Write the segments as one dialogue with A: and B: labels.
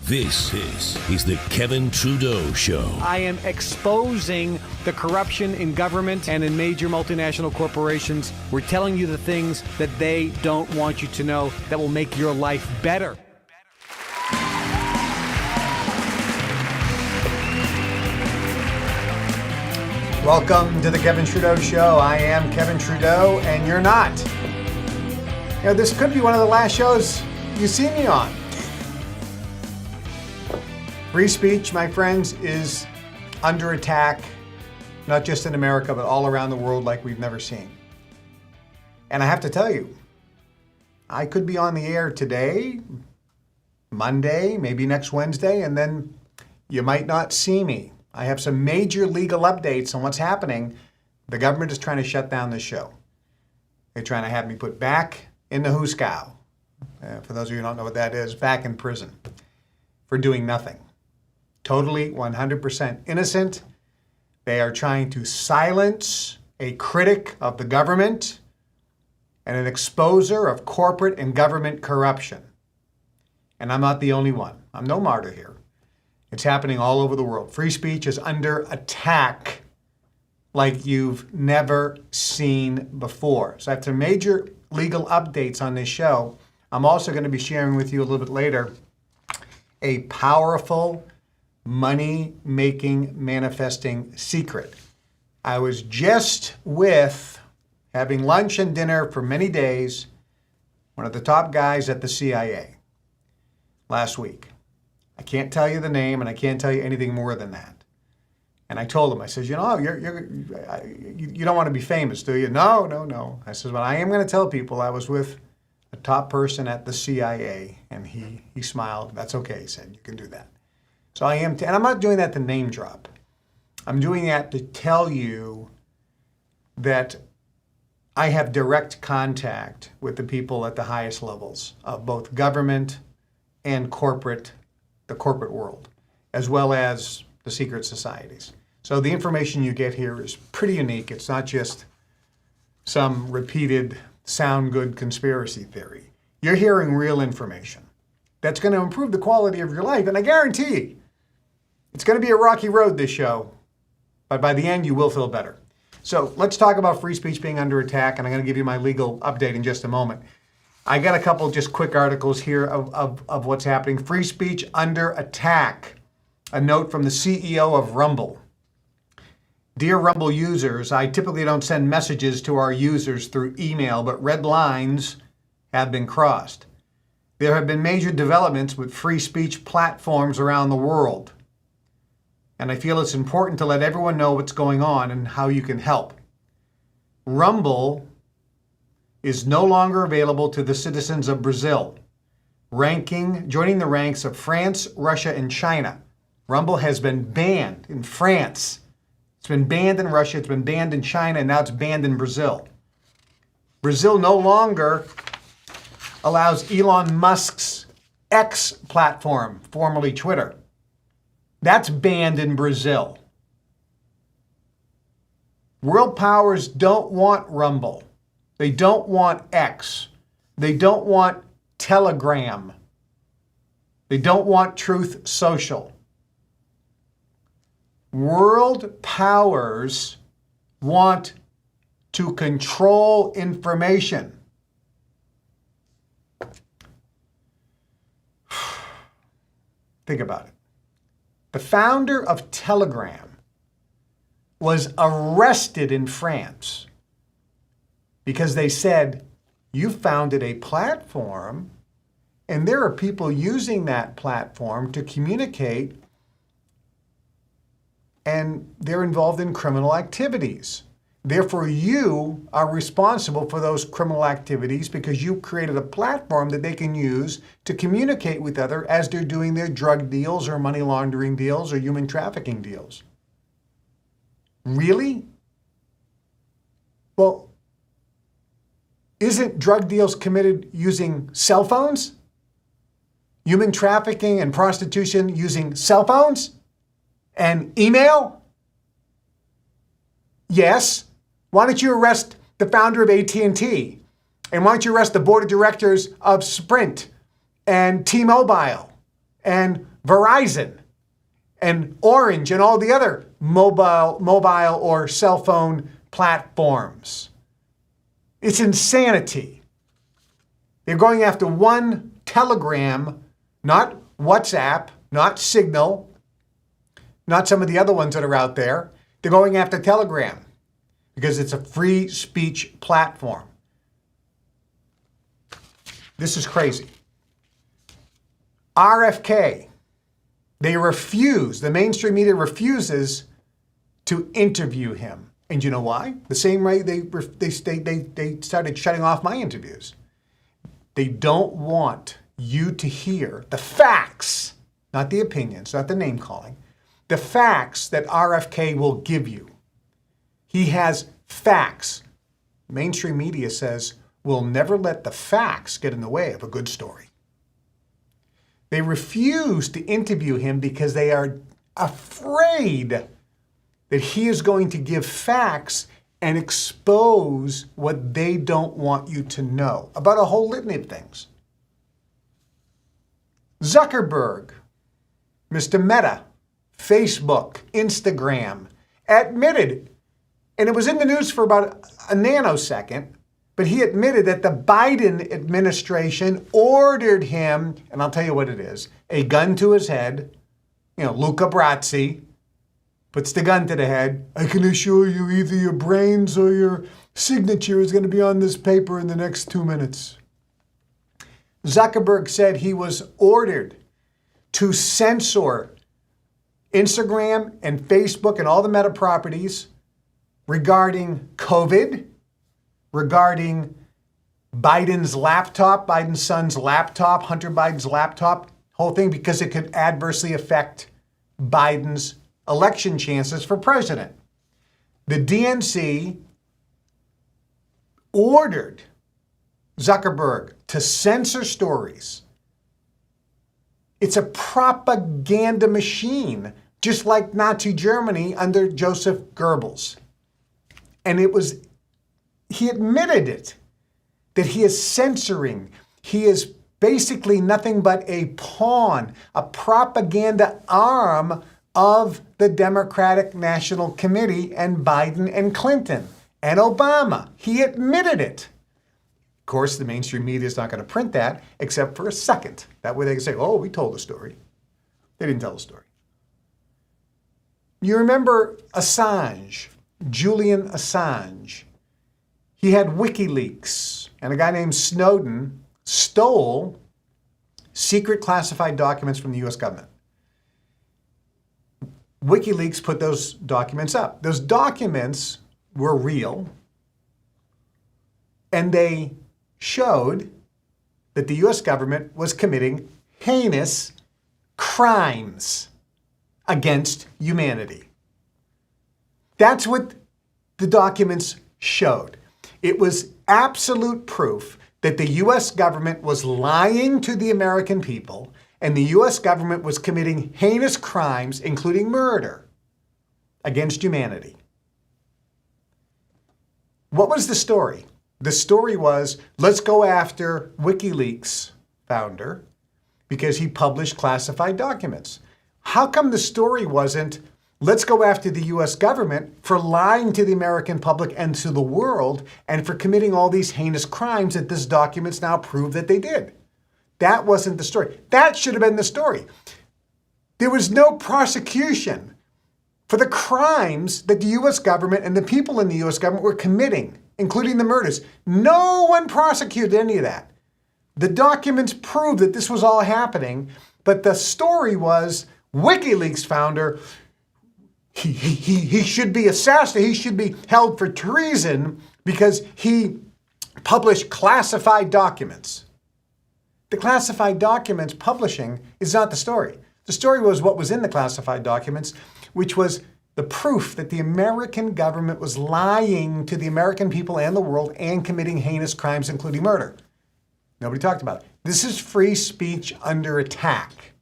A: This is the Kevin Trudeau Show.
B: I am exposing the corruption in government and in major multinational corporations. We're telling you the things that they don't want you to know that will make your life better.
C: Welcome to the Kevin Trudeau Show. I am Kevin Trudeau, and you're not. You know, this could be one of the last shows you see me on. Free speech, my friends, is under attack, not just in America, but all around the world like we've never seen. And I have to tell you, I could be on the air today, Monday, maybe next Wednesday, and then you might not see me. I have some major legal updates on what's happening. The government is trying to shut down the show. They're trying to have me put back in the hoosegow. For those of you who don't know what that is, back in prison for doing nothing. Totally 100% innocent. They are trying to silence a critic of the government and an exposer of corporate and government corruption. And I'm not the only one. I'm no martyr here. It's happening all over the world. Free speech is under attack like you've never seen before. So I have some major legal updates on this show. I'm also going to be sharing with you a little bit later a powerful money-making, manifesting secret. I was just having lunch and dinner for many days, one of the top guys at the CIA last week. I can't tell you the name, and I can't tell you anything more than that. And I told him, I said, you know, you don't want to be famous, do you? No. I said, but I am going to tell people I was with a top person at the CIA. And he smiled. That's okay, he said, you can do that. So I am, and I'm not doing that to name drop. I'm doing that to tell you that I have direct contact with the people at the highest levels of both government and the corporate world, as well as the secret societies. So the information you get here is pretty unique. It's not just some repeated sound good conspiracy theory. You're hearing real information that's going to improve the quality of your life. And I guarantee you, it's going to be a rocky road, this show, but by the end, you will feel better. So let's talk about free speech being under attack, and I'm going to give you my legal update in just a moment. I got a couple just quick articles here of what's happening. Free speech under attack. A note from the CEO of Rumble. Dear Rumble users, I typically don't send messages to our users through email, but red lines have been crossed. There have been major developments with free speech platforms around the world. And I feel it's important to let everyone know what's going on and how you can help. Rumble is no longer available to the citizens of Brazil, joining the ranks of France, Russia, and China. Rumble has been banned in France. It's been banned in Russia, it's been banned in China, and now it's banned in Brazil. Brazil no longer allows Elon Musk's X platform, formerly Twitter. That's banned in Brazil. World powers don't want Rumble. They don't want X. They don't want Telegram. They don't want Truth Social. World powers want to control information. Think about it. The founder of Telegram was arrested in France because they said, you founded a platform and there are people using that platform to communicate and they're involved in criminal activities. Therefore, you are responsible for those criminal activities because you created a platform that they can use to communicate with others as they're doing their drug deals or money laundering deals or human trafficking deals. Really? Well, isn't drug deals committed using cell phones? Human trafficking and prostitution using cell phones and email? Yes. Why don't you arrest the founder of AT&T? And why don't you arrest the board of directors of Sprint and T-Mobile and Verizon and Orange and all the other mobile or cell phone platforms. It's insanity. They're going after one Telegram, not WhatsApp, not Signal, not some of the other ones that are out there. They're going after Telegram because it's a free speech platform. This is crazy. RFK, the mainstream media refuses to interview him. And you know why? The same way they started shutting off my interviews. They don't want you to hear the facts, not the opinions, not the name calling, the facts that RFK will give you. He has facts. Mainstream media says, we'll never let the facts get in the way of a good story. They refuse to interview him because they are afraid that he is going to give facts and expose what they don't want you to know about a whole litany of things. Zuckerberg, Mr. Meta, Facebook, Instagram, admitted, and it was in the news for about a nanosecond, but he admitted that the Biden administration ordered him, and I'll tell you what it is, a gun to his head, Luca Brasi, puts the gun to the head. I can assure you either your brains or your signature is going to be on this paper in the next 2 minutes. Zuckerberg said he was ordered to censor Instagram and Facebook and all the Meta properties regarding COVID, regarding Biden's laptop, Biden's son's laptop, Hunter Biden's laptop, whole thing, because it could adversely affect Biden's election chances for president. The DNC ordered Zuckerberg to censor stories. It's a propaganda machine, just like Nazi Germany under Joseph Goebbels. And he admitted it, that he is censoring. He is basically nothing but a pawn, a propaganda arm of the Democratic National Committee and Biden and Clinton and Obama. He admitted it. Of course, the mainstream media is not going to print that except for a second. That way they can say, oh, we told the story. They didn't tell the story. You remember Assange, Julian Assange. He had WikiLeaks, and a guy named Snowden stole secret classified documents from the U.S. government. WikiLeaks put those documents up. Those documents were real, and they showed that the U.S. government was committing heinous crimes against humanity. That's what the documents showed. It was absolute proof that the U.S. government was lying to the American people, and the U.S. government was committing heinous crimes, including murder, against humanity. What was the story? The story was, let's go after WikiLeaks founder because he published classified documents. How come the story wasn't, let's go after the U.S. government for lying to the American public and to the world and for committing all these heinous crimes that these documents now prove that they did? That wasn't the story. That should have been the story. There was no prosecution for the crimes that the U.S. government and the people in the U.S. government were committing, including the murders. No one prosecuted any of that. The documents prove that this was all happening, but the story was WikiLeaks founder, he should be assassinated. He should be held for treason because he published classified documents. The classified documents publishing is not the story. The story was what was in the classified documents, which was the proof that the American government was lying to the American people and the world and committing heinous crimes, including murder. Nobody talked about it. This is free speech under attack.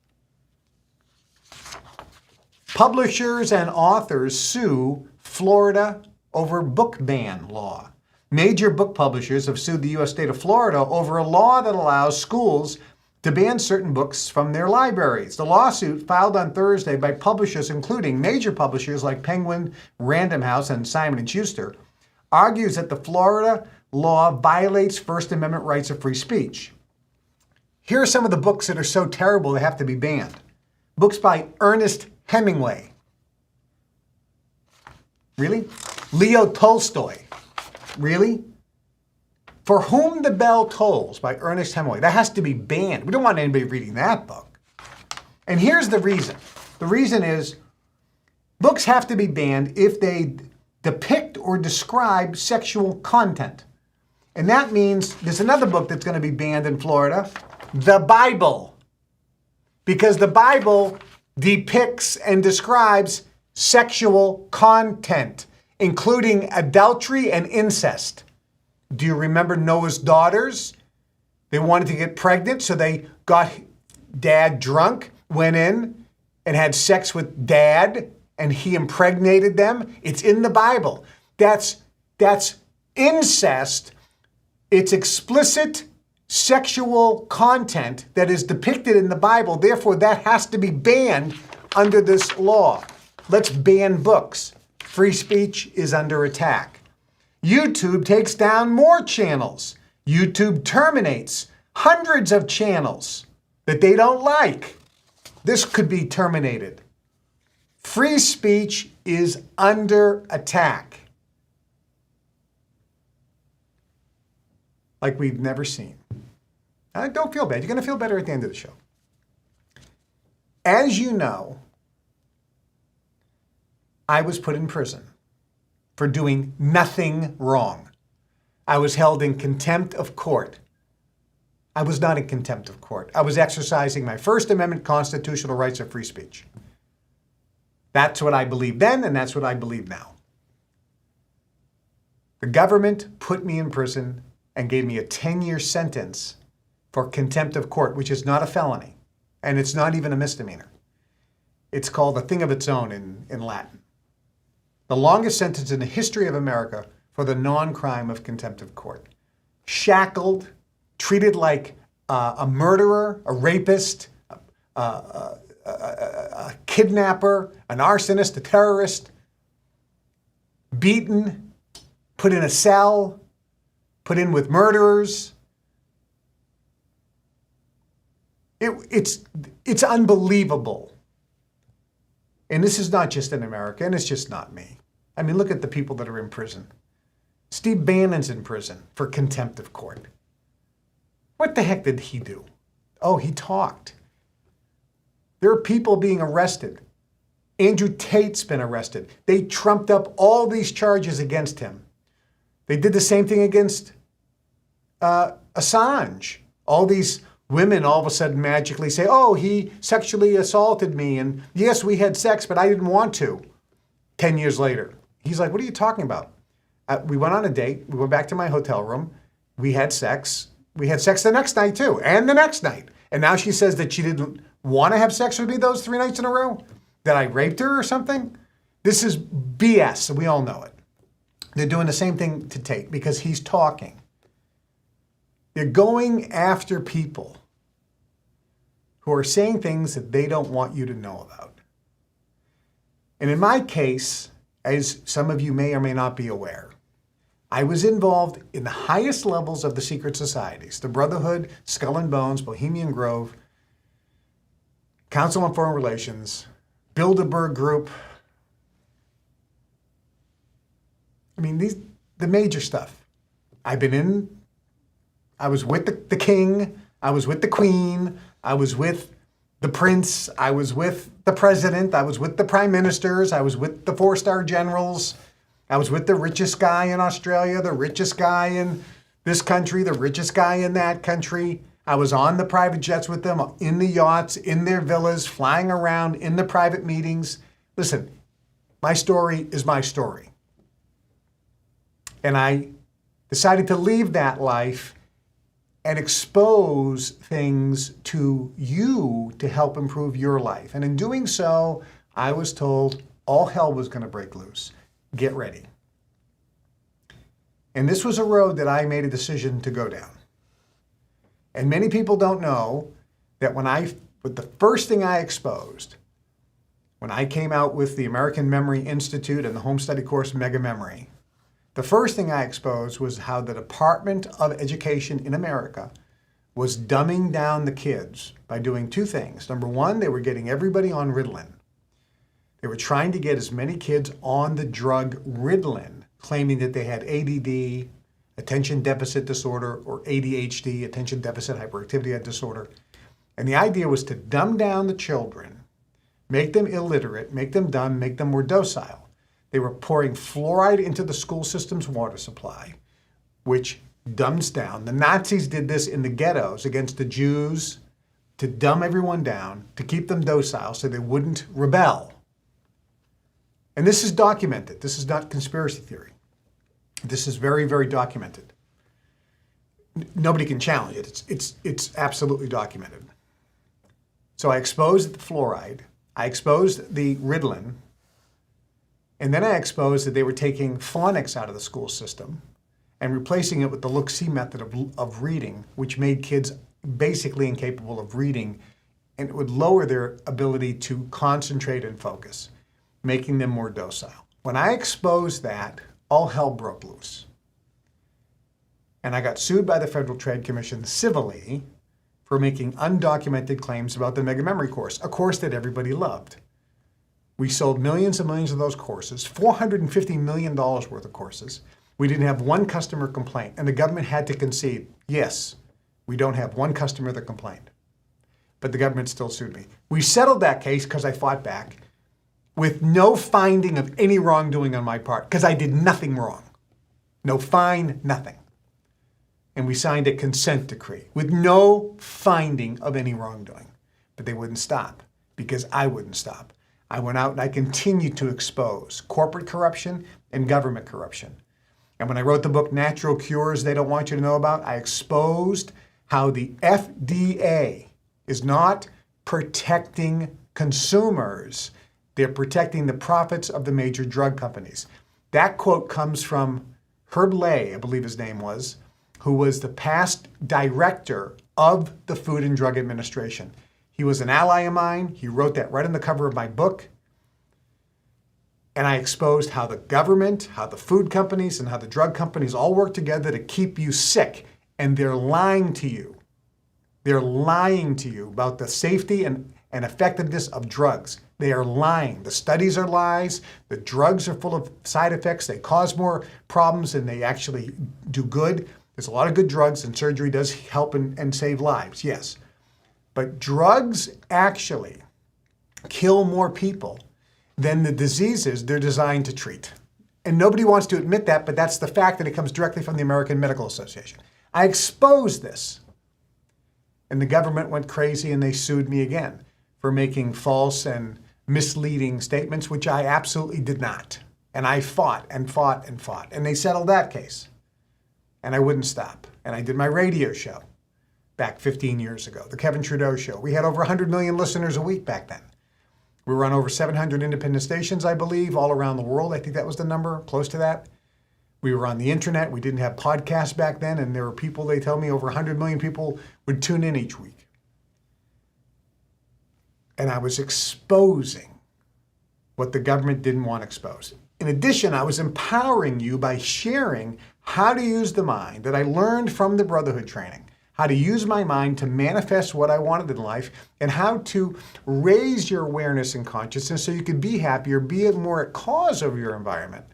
C: Publishers and authors sue Florida over book ban law. Major book publishers have sued the U.S. state of Florida over a law that allows schools to ban certain books from their libraries. The lawsuit, filed on Thursday by publishers including major publishers like Penguin, Random House, and Simon & Schuster, argues that the Florida law violates First Amendment rights of free speech. Here are some of the books that are so terrible they have to be banned. Books by Ernest Hemingway. Really? Leo Tolstoy. Really? For Whom the Bell Tolls by Ernest Hemingway. That has to be banned. We don't want anybody reading that book. And here's the reason. The reason is books have to be banned if they depict or describe sexual content. And that means there's another book that's going to be banned in Florida, the Bible. Because the Bible depicts and describes sexual content, including adultery and incest. Do you remember Noah's daughters? They wanted to get pregnant, so they got dad drunk, went in and had sex with dad, and he impregnated them. It's in the Bible. That's incest. It's explicit sexual content that is depicted in the Bible. Therefore, that has to be banned under this law. Let's ban books. Free speech is under attack. YouTube takes down more channels. YouTube terminates hundreds of channels that they don't like. This could be terminated. Free speech is under attack. Like we've never seen. Don't feel bad. You're going to feel better at the end of the show. As you know, I was put in prison for doing nothing wrong. I was held in contempt of court. I was not in contempt of court. I was exercising my First Amendment constitutional rights of free speech. That's what I believed then, and that's what I believe now. The government put me in prison and gave me a 10-year sentence for contempt of court, which is not a felony, and it's not even a misdemeanor. It's called a thing of its own in Latin. The longest sentence in the history of America for the non-crime of contempt of court. Shackled, treated like a murderer, a rapist, a kidnapper, an arsonist, a terrorist, beaten, put in a cell, put in with murderers. It's unbelievable. And this is not just in America, and it's just not me. I mean, look at the people that are in prison. Steve Bannon's in prison for contempt of court. What the heck did he do? Oh, he talked. There are people being arrested. Andrew Tate's been arrested. They trumped up all these charges against him. They did the same thing against Assange. All these women all of a sudden magically say, oh, he sexually assaulted me, and yes, we had sex, but I didn't want to. 10 years later. He's like, what are you talking about? We went on a date. We went back to my hotel room. We had sex. We had sex the next night too, and the next night. And now she says that she didn't want to have sex with me those 3 nights in a row? That I raped her or something? This is BS, and we all know it. They're doing the same thing to Tate because he's talking. They're going after people who are saying things that they don't want you to know about. And in my case, as some of you may or may not be aware, I was involved in the highest levels of the secret societies, the Brotherhood, Skull and Bones, Bohemian Grove, Council on Foreign Relations, Bilderberg Group. I mean, the major stuff. I was with the king, I was with the queen, I was with the prince, I was with the president, I was with the prime ministers, I was with the 4-star generals, I was with the richest guy in Australia, the richest guy in this country, the richest guy in that country. I was on the private jets with them, in the yachts, in their villas, flying around, in the private meetings. Listen, my story is my story. And I decided to leave that life and expose things to you to help improve your life. And in doing so, I was told all hell was going to break loose. Get ready. And this was a road that I made a decision to go down. And many people don't know that with the first thing I exposed, when I came out with the American Memory Institute and the home study course Mega Memory, the first thing I exposed was how the Department of Education in America was dumbing down the kids by doing two things. Number one, they were getting everybody on Ritalin. They were trying to get as many kids on the drug Ritalin, claiming that they had ADD, attention deficit disorder, or ADHD, attention deficit hyperactivity disorder. And the idea was to dumb down the children, make them illiterate, make them dumb, make them more docile. They were pouring fluoride into the school system's water supply, which dumbs down. The Nazis did this in the ghettos against the Jews to dumb everyone down, to keep them docile so they wouldn't rebel. And this is documented. This is not conspiracy theory. This is very, very documented. Nobody can challenge it. It's absolutely documented. So I exposed the fluoride, I exposed the Ritalin, and then I exposed that they were taking phonics out of the school system and replacing it with the look-see method of reading, which made kids basically incapable of reading, and it would lower their ability to concentrate and focus, making them more docile. When I exposed that, all hell broke loose. And I got sued by the Federal Trade Commission civilly for making undocumented claims about the Mega Memory course, a course that everybody loved. We sold millions and millions of those courses, $450 million worth of courses. We didn't have one customer complaint, and the government had to concede, yes, we don't have one customer that complained. But the government still sued me. We settled that case because I fought back with no finding of any wrongdoing on my part, because I did nothing wrong. No fine, nothing. And we signed a consent decree with no finding of any wrongdoing. But they wouldn't stop, because I wouldn't stop. I went out and I continued to expose corporate corruption and government corruption. And when I wrote the book, Natural Cures They Don't Want You to Know About, I exposed how the FDA is not protecting consumers. They're protecting the profits of the major drug companies. That quote comes from Herb Lay, I believe his name was, who was the past director of the Food and Drug Administration. He was an ally of mine. He wrote that right on the cover of my book. And I exposed how the government, how the food companies, and how the drug companies all work together to keep you sick. And they're lying to you. They're lying to you about the safety and effectiveness of drugs. They are lying. The studies are lies. The drugs are full of side effects. They cause more problems than they actually do good. There's a lot of good drugs, and surgery does help and save lives, yes. But drugs actually kill more people than the diseases they're designed to treat. And nobody wants to admit that, but that's the fact, that it comes directly from the American Medical Association. I exposed this. And the government went crazy and they sued me again for making false and misleading statements, which I absolutely did not. And I fought and fought and fought. And they settled that case. And I wouldn't stop. And I did my radio show back 15 years ago, the Kevin Trudeau Show. We had over 100 million listeners a week back then. We were on over 700 independent stations, I believe, all around the world. I think that was the number, close to that. We were on the internet. We didn't have podcasts back then. And there were people, they tell me, over 100 million people would tune in each week. And I was exposing what the government didn't want exposed. In addition, I was empowering you by sharing how to use the mind that I learned from the Brotherhood training, how to use my mind to manifest what I wanted in life, and how to raise your awareness and consciousness so you could be happier, be more at cause of your environment,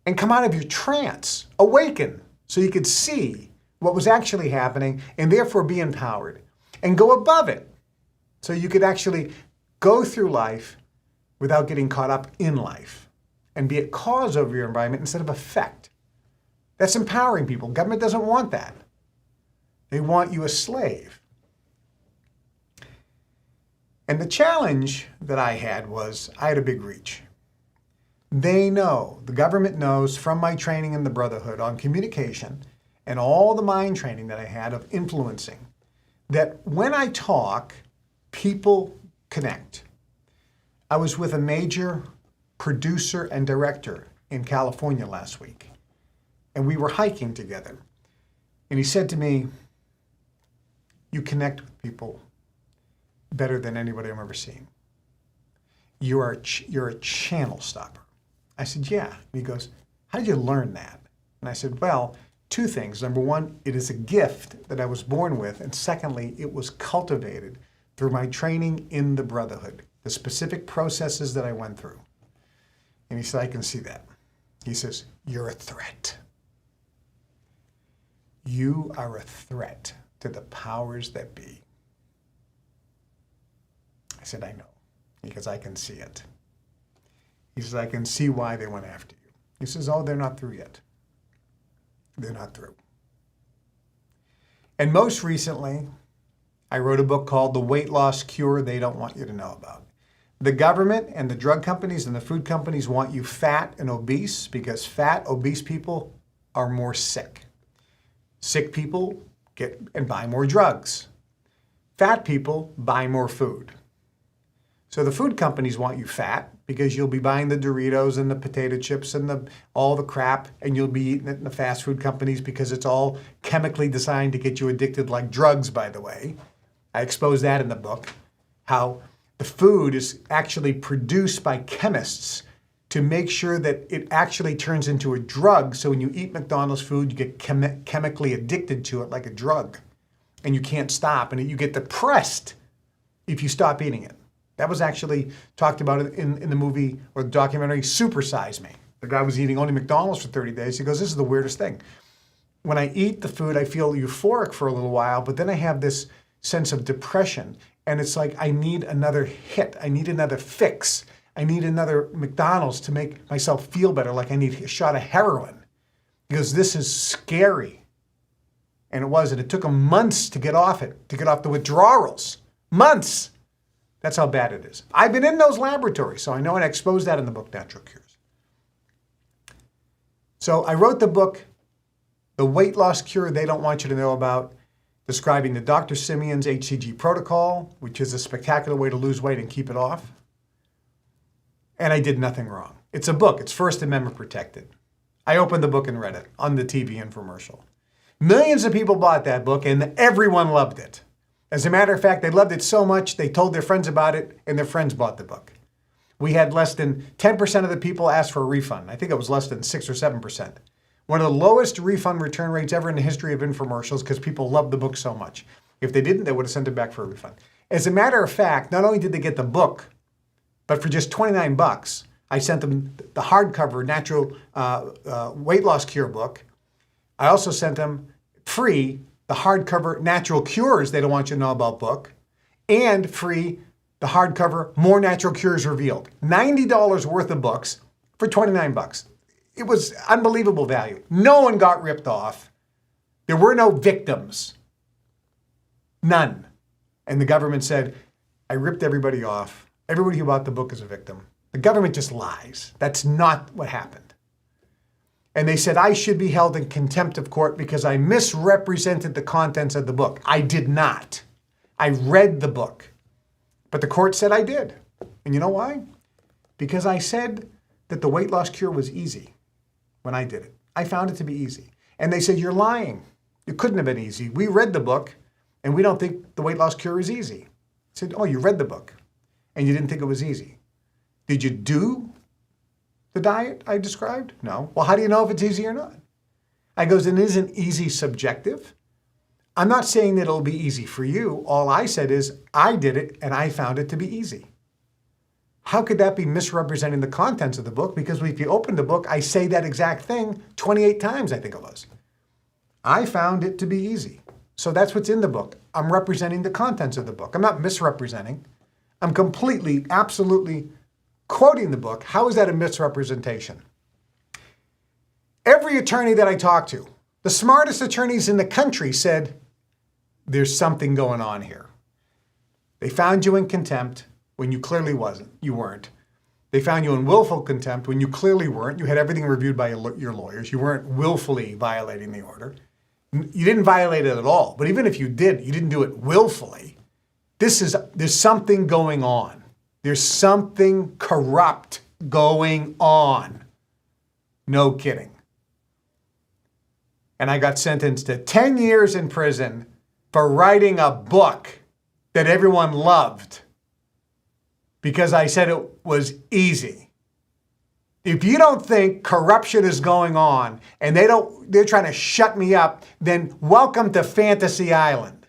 C: and come out of your trance, awaken, so you could see what was actually happening and therefore be empowered, and go above it so you could actually go through life without getting caught up in life and be at cause of your environment instead of effect. That's empowering people. Government doesn't want that. They want you a slave. And the challenge that I had was I had a big reach. They know, the government knows from my training in the Brotherhood on communication and all the mind training that I had of influencing, that when I talk, people connect. I was with a major producer and director in California last week, and we were hiking together. And he said to me, You connect with people better than anybody I've ever seen. You're a channel stopper. I said, yeah. And he goes, how did you learn that? And I said, well, two things. Number one, it is a gift that I was born with. And secondly, it was cultivated through my training in the Brotherhood, the specific processes that I went through. And he said, I can see that. He says, you're a threat. You are a threat to the powers that be. I said, I know, because I can see it. He says, I can see why they went after you. He says, oh, they're not through yet. They're not through. And most recently, I wrote a book called The Weight Loss Cure They Don't Want You to Know About. The government and the drug companies and the food companies want you fat and obese because fat, obese people are more sick. Sick people get and buy more drugs. Fat people buy more food. So the food companies want you fat because you'll be buying the Doritos and the potato chips and all the crap, and you'll be eating it in the fast food companies because it's all chemically designed to get you addicted like drugs, by the way. I expose that in the book, how the food is actually produced by chemists to make sure that it actually turns into a drug. So when you eat McDonald's food, you get chemically addicted to it like a drug, and you can't stop, and you get depressed if you stop eating it. That was actually talked about in the movie or the documentary Super Size Me. The guy was eating only McDonald's for 30 days. He goes, this is the weirdest thing. When I eat the food, I feel euphoric for a little while, but then I have this sense of depression. And it's like, I need another hit. I need another fix. I need another McDonald's to make myself feel better, like I need a shot of heroin. Because this is scary. And it was, and it took him months to get off it, to get off the withdrawals. Months. That's how bad it is. I've been in those laboratories, so I know, and I exposed that in the book, Natural Cures. So I wrote the book, The Weight Loss Cure They Don't Want You to Know About, describing the Dr. Simeon's HCG protocol, which is a spectacular way to lose weight and keep it off. And I did nothing wrong. It's a book. It's First Amendment protected. I opened the book and read it on the TV infomercial. Millions of people bought that book, and everyone loved it. As a matter of fact, they loved it so much, they told their friends about it, and their friends bought the book. We had less than 10% of the people ask for a refund. I think it was less than 6 or 7%. One of the lowest refund return rates ever in the history of infomercials because people loved the book so much. If they didn't, they would have sent it back for a refund. As a matter of fact, not only did they get the book, but for just $29, I sent them the hardcover Natural Weight Loss Cure book. I also sent them free the hardcover Natural Cures They Don't Want You to Know About book, and free the hardcover More Natural Cures Revealed. $90 worth of books for $29. It was unbelievable value. No one got ripped off. There were no victims. None. And the government said, I ripped everybody off. Everybody who bought the book is a victim. The government just lies. That's not what happened. And they said I should be held in contempt of court because I misrepresented the contents of the book. I did not. I read the book. But the court said I did. And you know why? Because I said that the weight loss cure was easy when I did it. I found it to be easy. And they said, you're lying. It couldn't have been easy. We read the book, and we don't think the weight loss cure is easy. I said, oh, you read the book, and you didn't think it was easy. Did you do the diet I described? No. Well, how do you know if it's easy or not? I goes, and isn't easy subjective? I'm not saying that it'll be easy for you. All I said is I did it, and I found it to be easy. How could that be misrepresenting the contents of the book? Because if you open the book, I say that exact thing 28 times, I think it was. I found it to be easy. So that's what's in the book. I'm representing the contents of the book. I'm not misrepresenting. I'm completely, absolutely quoting the book. How is that a misrepresentation? Every attorney that I talked to, the smartest attorneys in the country said, there's something going on here. They found you in contempt when you clearly you weren't. They found you in willful contempt when you clearly weren't. You had everything reviewed by your lawyers. You weren't willfully violating the order. You didn't violate it at all. But even if you did, you didn't do it willfully. There's something going on. There's something corrupt going on. No kidding. And I got sentenced to 10 years in prison for writing a book that everyone loved because I said it was easy. If you don't think corruption is going on and they're trying to shut me up, then welcome to Fantasy Island.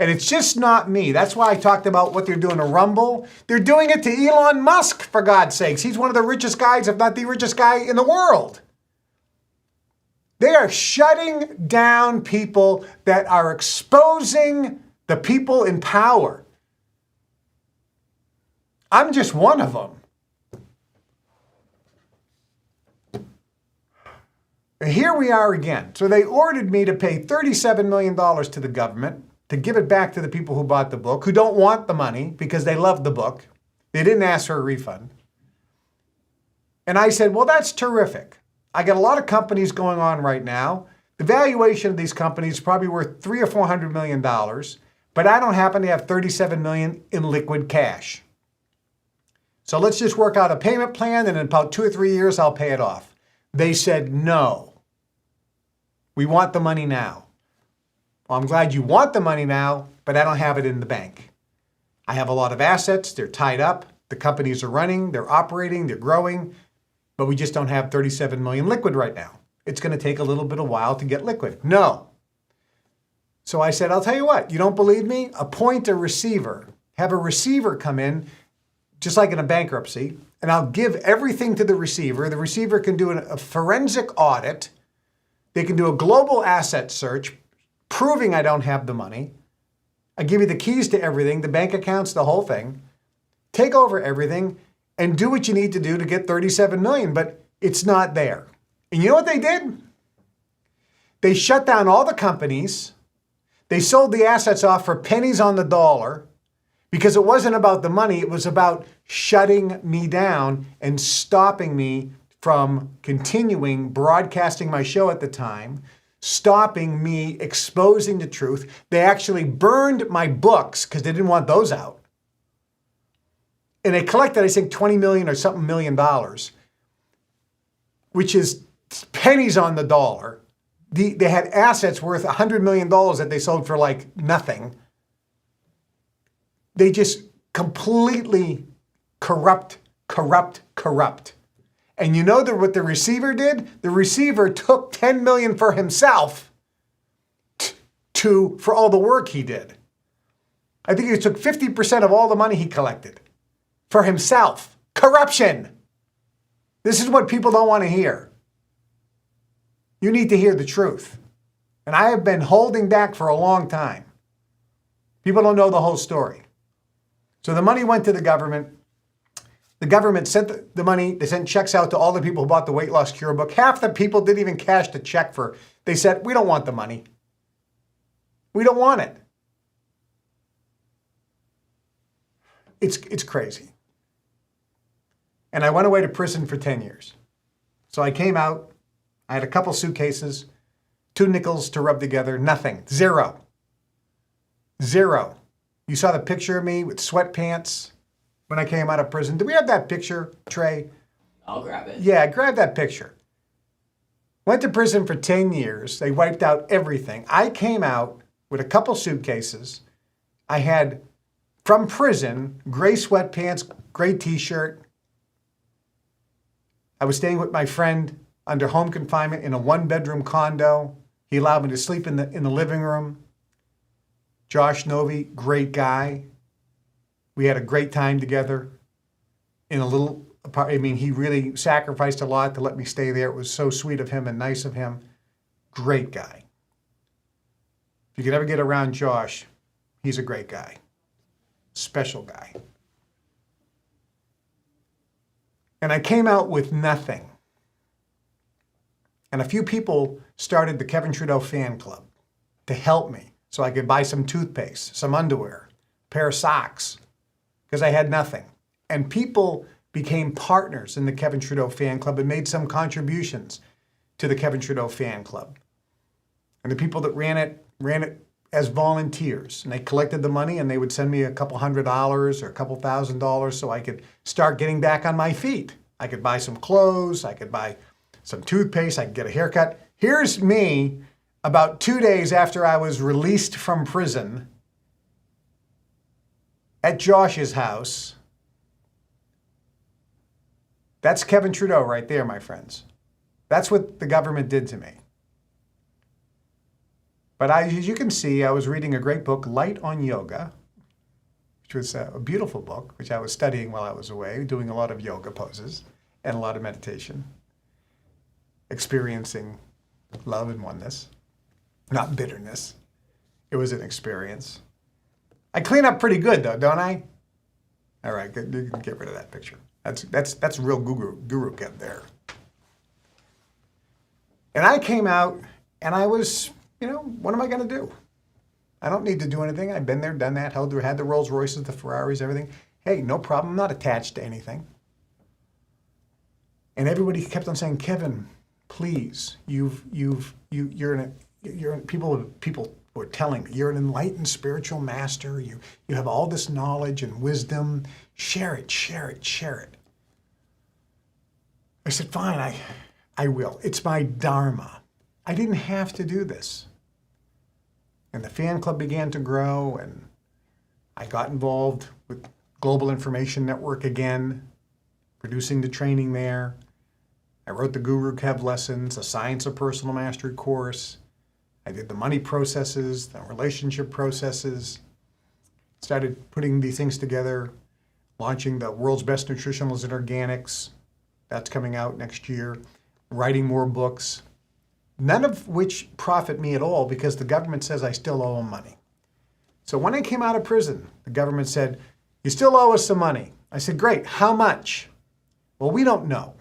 C: And it's just not me. That's why I talked about what they're doing to Rumble. They're doing it to Elon Musk, for God's sakes. He's one of the richest guys, if not the richest guy in the world. They are shutting down people that are exposing the people in power. I'm just one of them. Here we are again. So they ordered me to pay $37 million to the government to give it back to the people who bought the book, who don't want the money because they love the book. They didn't ask for a refund. And I said, well, that's terrific. I got a lot of companies going on right now. The valuation of these companies is probably worth $300 or $400 million, but I don't happen to have $37 million in liquid cash. So let's just work out a payment plan, and in about 2 or 3 years, I'll pay it off. They said, no. We want the money now. Well, I'm glad you want the money now, but I don't have it in the bank. I have a lot of assets. They're tied up. The companies are running. They're operating. They're growing. But we just don't have 37 million liquid right now. It's going to take a little bit of while to get liquid. No. So I said, I'll tell you what. You don't believe me? Appoint a receiver. Have a receiver come in, just like in a bankruptcy, and I'll give everything to the receiver. The receiver can do a forensic audit. They can do a global asset search, proving I don't have the money. I give you the keys to everything, the bank accounts, the whole thing. Take over everything and do what you need to do to get 37 million, but it's not there. And you know what they did? They shut down all the companies. They sold the assets off for pennies on the dollar because it wasn't about the money. It was about shutting me down and stopping me from continuing broadcasting my show at the time, stopping me exposing the truth. They actually burned my books because they didn't want those out. And they collected, I think, $20 million or something million dollars, which is pennies on the dollar. They had assets worth $100 million that they sold for like nothing. They just completely corrupt. And you know what the receiver did? The receiver took $10 million for himself for all the work he did. I think he took 50% of all the money he collected for himself. Corruption. This is what people don't want to hear. You need to hear the truth. And I have been holding back for a long time. People don't know the whole story. So the money went to the government. The government sent the money. They sent checks out to all the people who bought the weight loss cure book. Half the people didn't even cash the check for. They said, we don't want the money. We don't want it. It's crazy. And I went away to prison for 10 years. So I came out. I had a couple suitcases, 2 nickels to rub together, nothing, zero. You saw the picture of me with sweatpants when I came out of prison. Do we have that picture, Trey?
D: I'll grab it.
C: Yeah, grab that picture. Went to prison for 10 years. They wiped out everything. I came out with a couple suitcases. I had, from prison, gray sweatpants, gray t-shirt. I was staying with my friend under home confinement in a 1-bedroom condo. He allowed me to sleep in the living room. Josh Novi, great guy. We had a great time together in a little apartment. I mean, he really sacrificed a lot to let me stay there. It was so sweet of him and nice of him. Great guy. If you could ever get around Josh, he's a great guy. Special guy. And I came out with nothing. And a few people started the Kevin Trudeau fan club to help me so I could buy some toothpaste, some underwear, a pair of socks, because I had nothing. And people became partners in the Kevin Trudeau fan club and made some contributions to the Kevin Trudeau fan club. And the people that ran it as volunteers. And they collected the money and they would send me a couple $100 or a couple $1,000 so I could start getting back on my feet. I could buy some clothes, I could buy some toothpaste, I could get a haircut. Here's me about 2 days after I was released from prison at Josh's house. That's Kevin Trudeau right there, my friends. That's what the government did to me. But as you can see, I was reading a great book, Light on Yoga, which was a beautiful book, which I was studying while I was away, doing a lot of yoga poses and a lot of meditation, experiencing love and oneness, not bitterness. It was an experience. I clean up pretty good, though, don't I? All right, good. You can get rid of that picture. That's real Guru Kev there. And I came out, and I was, what am I going to do? I don't need to do anything. I've been there, done that, had the Rolls Royces, the Ferraris, everything. Hey, no problem. I'm not attached to anything. And everybody kept on saying, Kevin, please, people were telling me, you're an enlightened spiritual master. You have all this knowledge and wisdom. Share it, share it, share it. I said, fine, I will. It's my dharma. I didn't have to do this. And the fan club began to grow, and I got involved with Global Information Network again, producing the training there. I wrote the Guru Kev lessons, the Science of Personal Mastery course. I did the money processes, the relationship processes, started putting these things together, launching the world's best nutritionals and organics. That's coming out next year. Writing more books, none of which profit me at all because the government says I still owe them money. So when I came out of prison, the government said, you still owe us some money. I said, great, how much? Well, we don't know.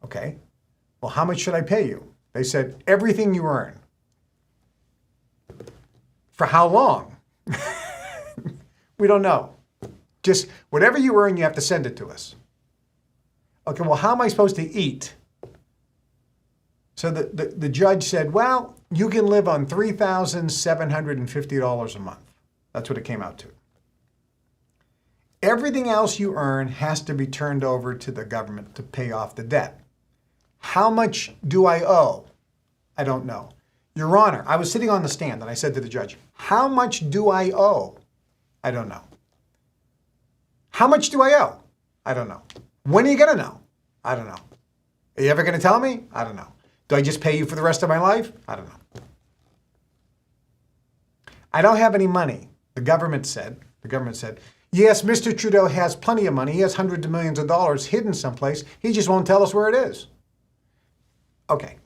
C: Okay, well, how much should I pay you? They said, everything you earn. For how long? We don't know. Just whatever you earn, you have to send it to us. Okay, well, how am I supposed to eat? So the judge said, well, you can live on $3,750 a month. That's what it came out to. Everything else you earn has to be turned over to the government to pay off the debt. How much do I owe? I don't know. Your Honor, I was sitting on the stand and I said to the judge, how much do I owe? I don't know. How much do I owe? I don't know. When are you going to know? I don't know. Are you ever going to tell me? I don't know. Do I just pay you for the rest of my life? I don't know. I don't have any money. The government said, yes, Mr. Trudeau has plenty of money. He has hundreds of millions of dollars hidden someplace. He just won't tell us where it is. Okay.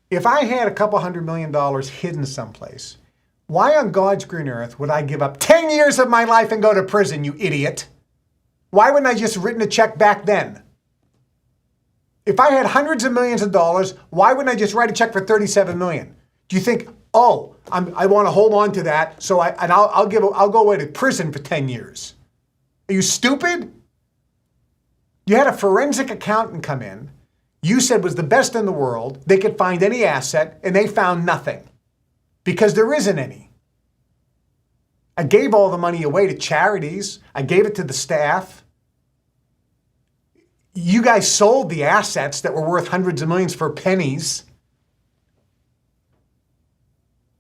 C: If I had a couple $100 million hidden someplace, why on God's green earth would I give up 10 years of my life and go to prison, you idiot? Why wouldn't I just written a check back then? If I had hundreds of millions of dollars, why wouldn't I just write a check for $37 million? Do you think, I want to hold on to that, so I'll go away to prison for 10 years? Are you stupid? You had a forensic accountant come in, you said was the best in the world, they could find any asset, and they found nothing. Because there isn't any. I gave all the money away to charities. I gave it to the staff. You guys sold the assets that were worth hundreds of millions for pennies.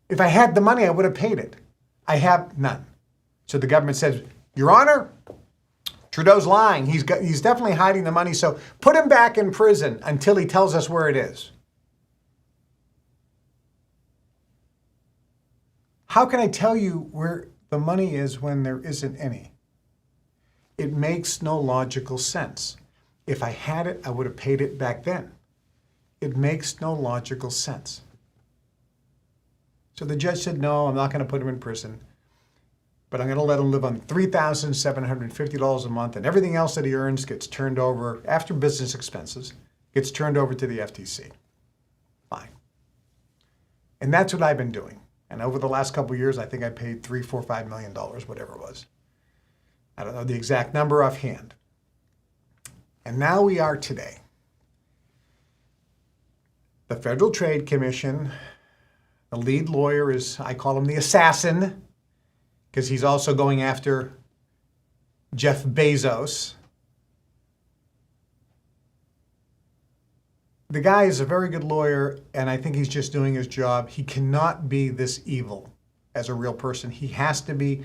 C: If I had the money, I would have paid it. I have none. So the government says, Your Honor, Trudeau's lying. He's definitely hiding the money, so put him back in prison until he tells us where it is. How can I tell you where the money is when there isn't any? It makes no logical sense. If I had it, I would have paid it back then. It makes no logical sense. So the judge said, no, I'm not going to put him in prison, but I'm going to let him live on $3,750 a month, and everything else that he earns gets turned over, after business expenses, gets turned over to the FTC. Fine. And that's what I've been doing. And over the last couple of years, I think I paid $3, $4, $5 million, whatever it was. I don't know the exact number offhand. And now we are today. The Federal Trade Commission, the lead lawyer is, I call him the assassin, because he's also going after Jeff Bezos. the guy is a very good lawyer, and I think he's just doing his job. He cannot be this evil as a real person. He has to be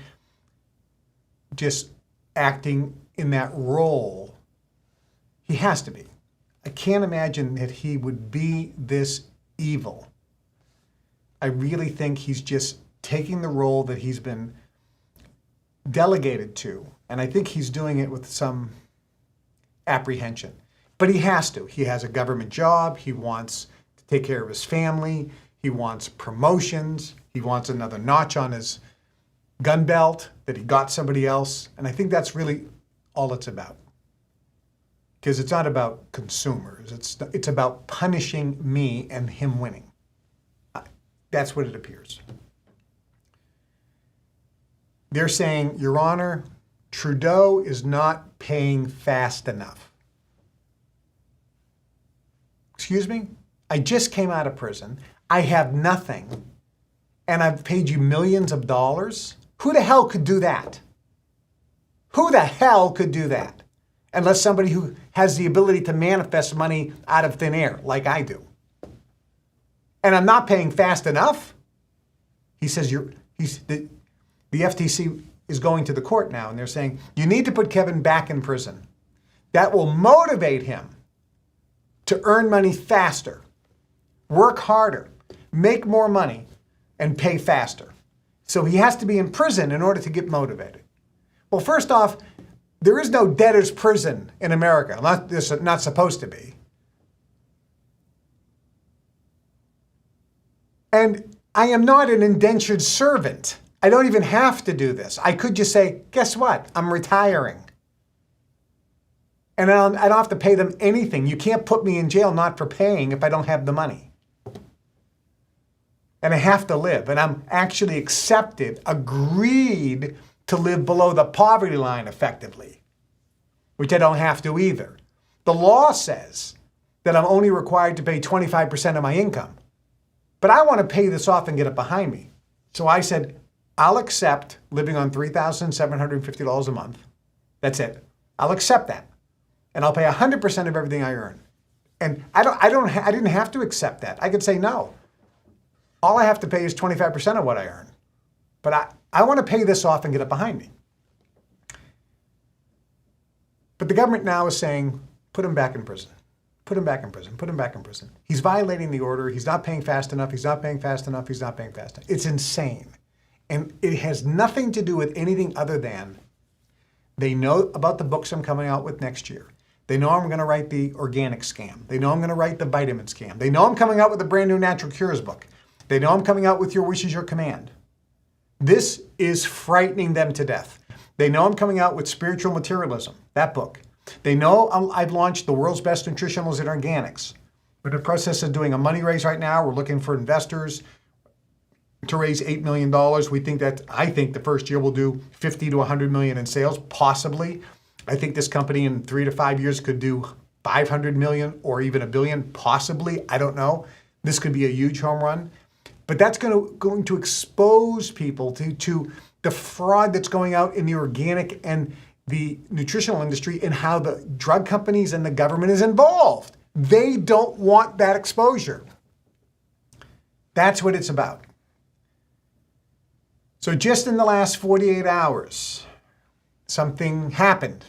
C: just acting in that role. He has to be. I can't imagine that he would be this evil. I really think he's just taking the role that he's been delegated to, and I think he's doing it with some apprehension. But he has to. He has a government job. He wants to take care of his family. He wants promotions. He wants another notch on his gun belt that he got somebody else. And I think that's really all it's about. Because it's not about consumers. It's about punishing me and him winning. That's what it appears. They're saying, Your Honor, Trudeau is not paying fast enough. Excuse me? I just came out of prison. I have nothing. And I've paid you millions of dollars? Who the hell could do that? Who the hell could do that? Unless somebody who has the ability to manifest money out of thin air, like I do. And I'm not paying fast enough? He says, the FTC is going to the court now, and they're saying, you need to put Kevin back in prison. That will motivate him to earn money faster, work harder, make more money, and pay faster. So he has to be in prison in order to get motivated. Well, first off, there is no debtor's prison in America. Not supposed to be. And I am not an indentured servant. I don't even have to do this. I could just say, guess what? I'm retiring. And I don't have to pay them anything. You can't put me in jail not for paying if I don't have the money. And I have to live. And I'm actually agreed to live below the poverty line effectively, which I don't have to either. The law says that I'm only required to pay 25% of my income. But I want to pay this off and get it behind me. So I said, I'll accept living on $3,750 a month. That's it. I'll accept that. And I'll pay 100% of everything I earn. And I didn't have to accept that. I could say no. All I have to pay is 25% of what I earn. But I want to pay this off and get it behind me. But the government now is saying, put him back in prison. Put him back in prison. Put him back in prison. He's violating the order. He's not paying fast enough. He's not paying fast enough. He's not paying fast enough. It's insane. And it has nothing to do with anything other than they know about the books I'm coming out with next year. They know I'm going to write the organic scam. They know I'm going to write the vitamin scam. They know I'm coming out with a brand new natural cures book. They know I'm coming out with Your Wish is Your Command. This is frightening them to death. They know I'm coming out with Spiritual Materialism, that book. They know I've launched the world's best nutritionals and organics. We're in the process of doing a money raise right now. We're looking for investors to raise $8 million. I think the first year we'll do 50 to 100 million in sales, possibly. I think this company in 3 to 5 years could do 500 million or even $1 billion, possibly. I don't know. This could be a huge home run. But that's going to expose people to the fraud that's going out in the organic and the nutritional industry and how the drug companies and the government is involved. They don't want that exposure. That's what it's about. So just in the last 48 hours, something happened.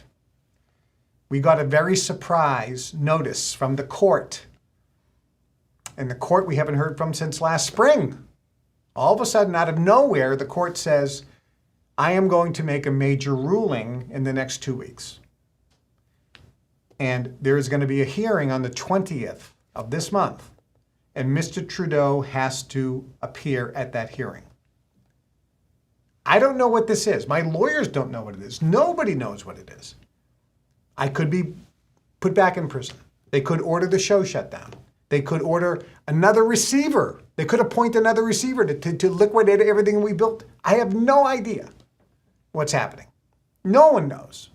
C: We got a very surprise notice from the court. And the court we haven't heard from since last spring. All of a sudden, out of nowhere, the court says, I am going to make a major ruling in the next 2 weeks. And there is going to be a hearing on the 20th of this month. And Mr. Trudeau has to appear at that hearing. I don't know what this is. My lawyers don't know what it is. Nobody knows what it is. I could be put back in prison. They could order the show shut down. They could order another receiver. They could appoint another receiver to liquidate everything we built. I have no idea what's happening. No one knows.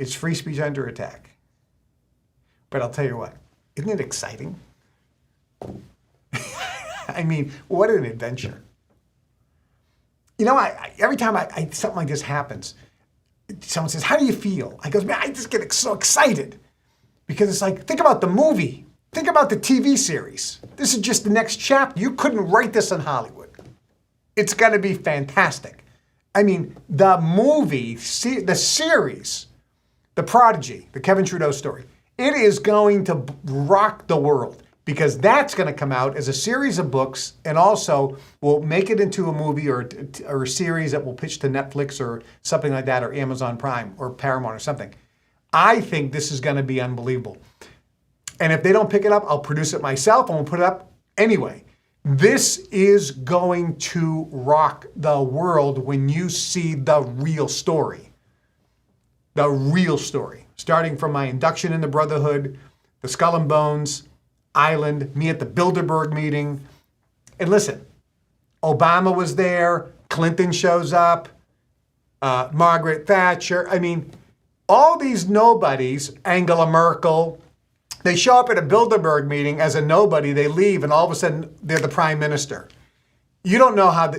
C: It's free speech under attack. But I'll tell you what, isn't it exciting? I mean, what an adventure. You know, every time something like this happens, someone says, how do you feel? I goes, man, I just get so excited. Because it's like, think about the movie. Think about the TV series. This is just the next chapter. You couldn't write this in Hollywood. It's going to be fantastic. I mean, the movie, the series, The Prodigy, the Kevin Trudeau story, it is going to rock the world because that's going to come out as a series of books and also will make it into a movie or a series that will pitch to Netflix or something like that, or Amazon Prime or Paramount or something. I think this is going to be unbelievable. And if they don't pick it up, I'll produce it myself and we'll put it up anyway. This is going to rock the world when you see the real story. The real story. Starting from my induction in the Brotherhood, the Skull and Bones Island, me at the Bilderberg meeting. And listen, Obama was there, Clinton shows up, Margaret Thatcher. I mean, all these nobodies, Angela Merkel, they show up at a Bilderberg meeting as a nobody, they leave, and all of a sudden they're the prime minister. You don't know how,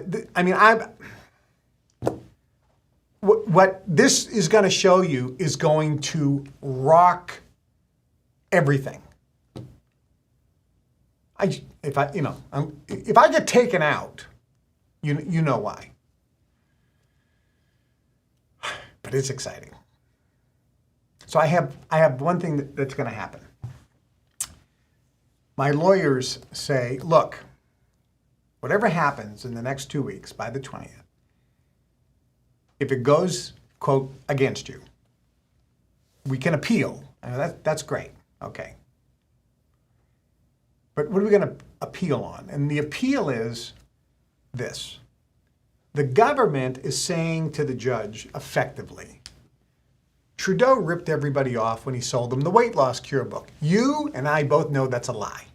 C: what this is going to show you is going to rock everything. If I get taken out, you know why. But it's exciting. So I have one thing that's going to happen. My lawyers say, look, whatever happens in the next 2 weeks by the 20th, if it goes, quote, against you, we can appeal. That's great. Okay. But what are we going to appeal on? And the appeal is this. The government is saying to the judge, effectively, Trudeau ripped everybody off when he sold them the weight loss cure book. You and I both know that's a lie.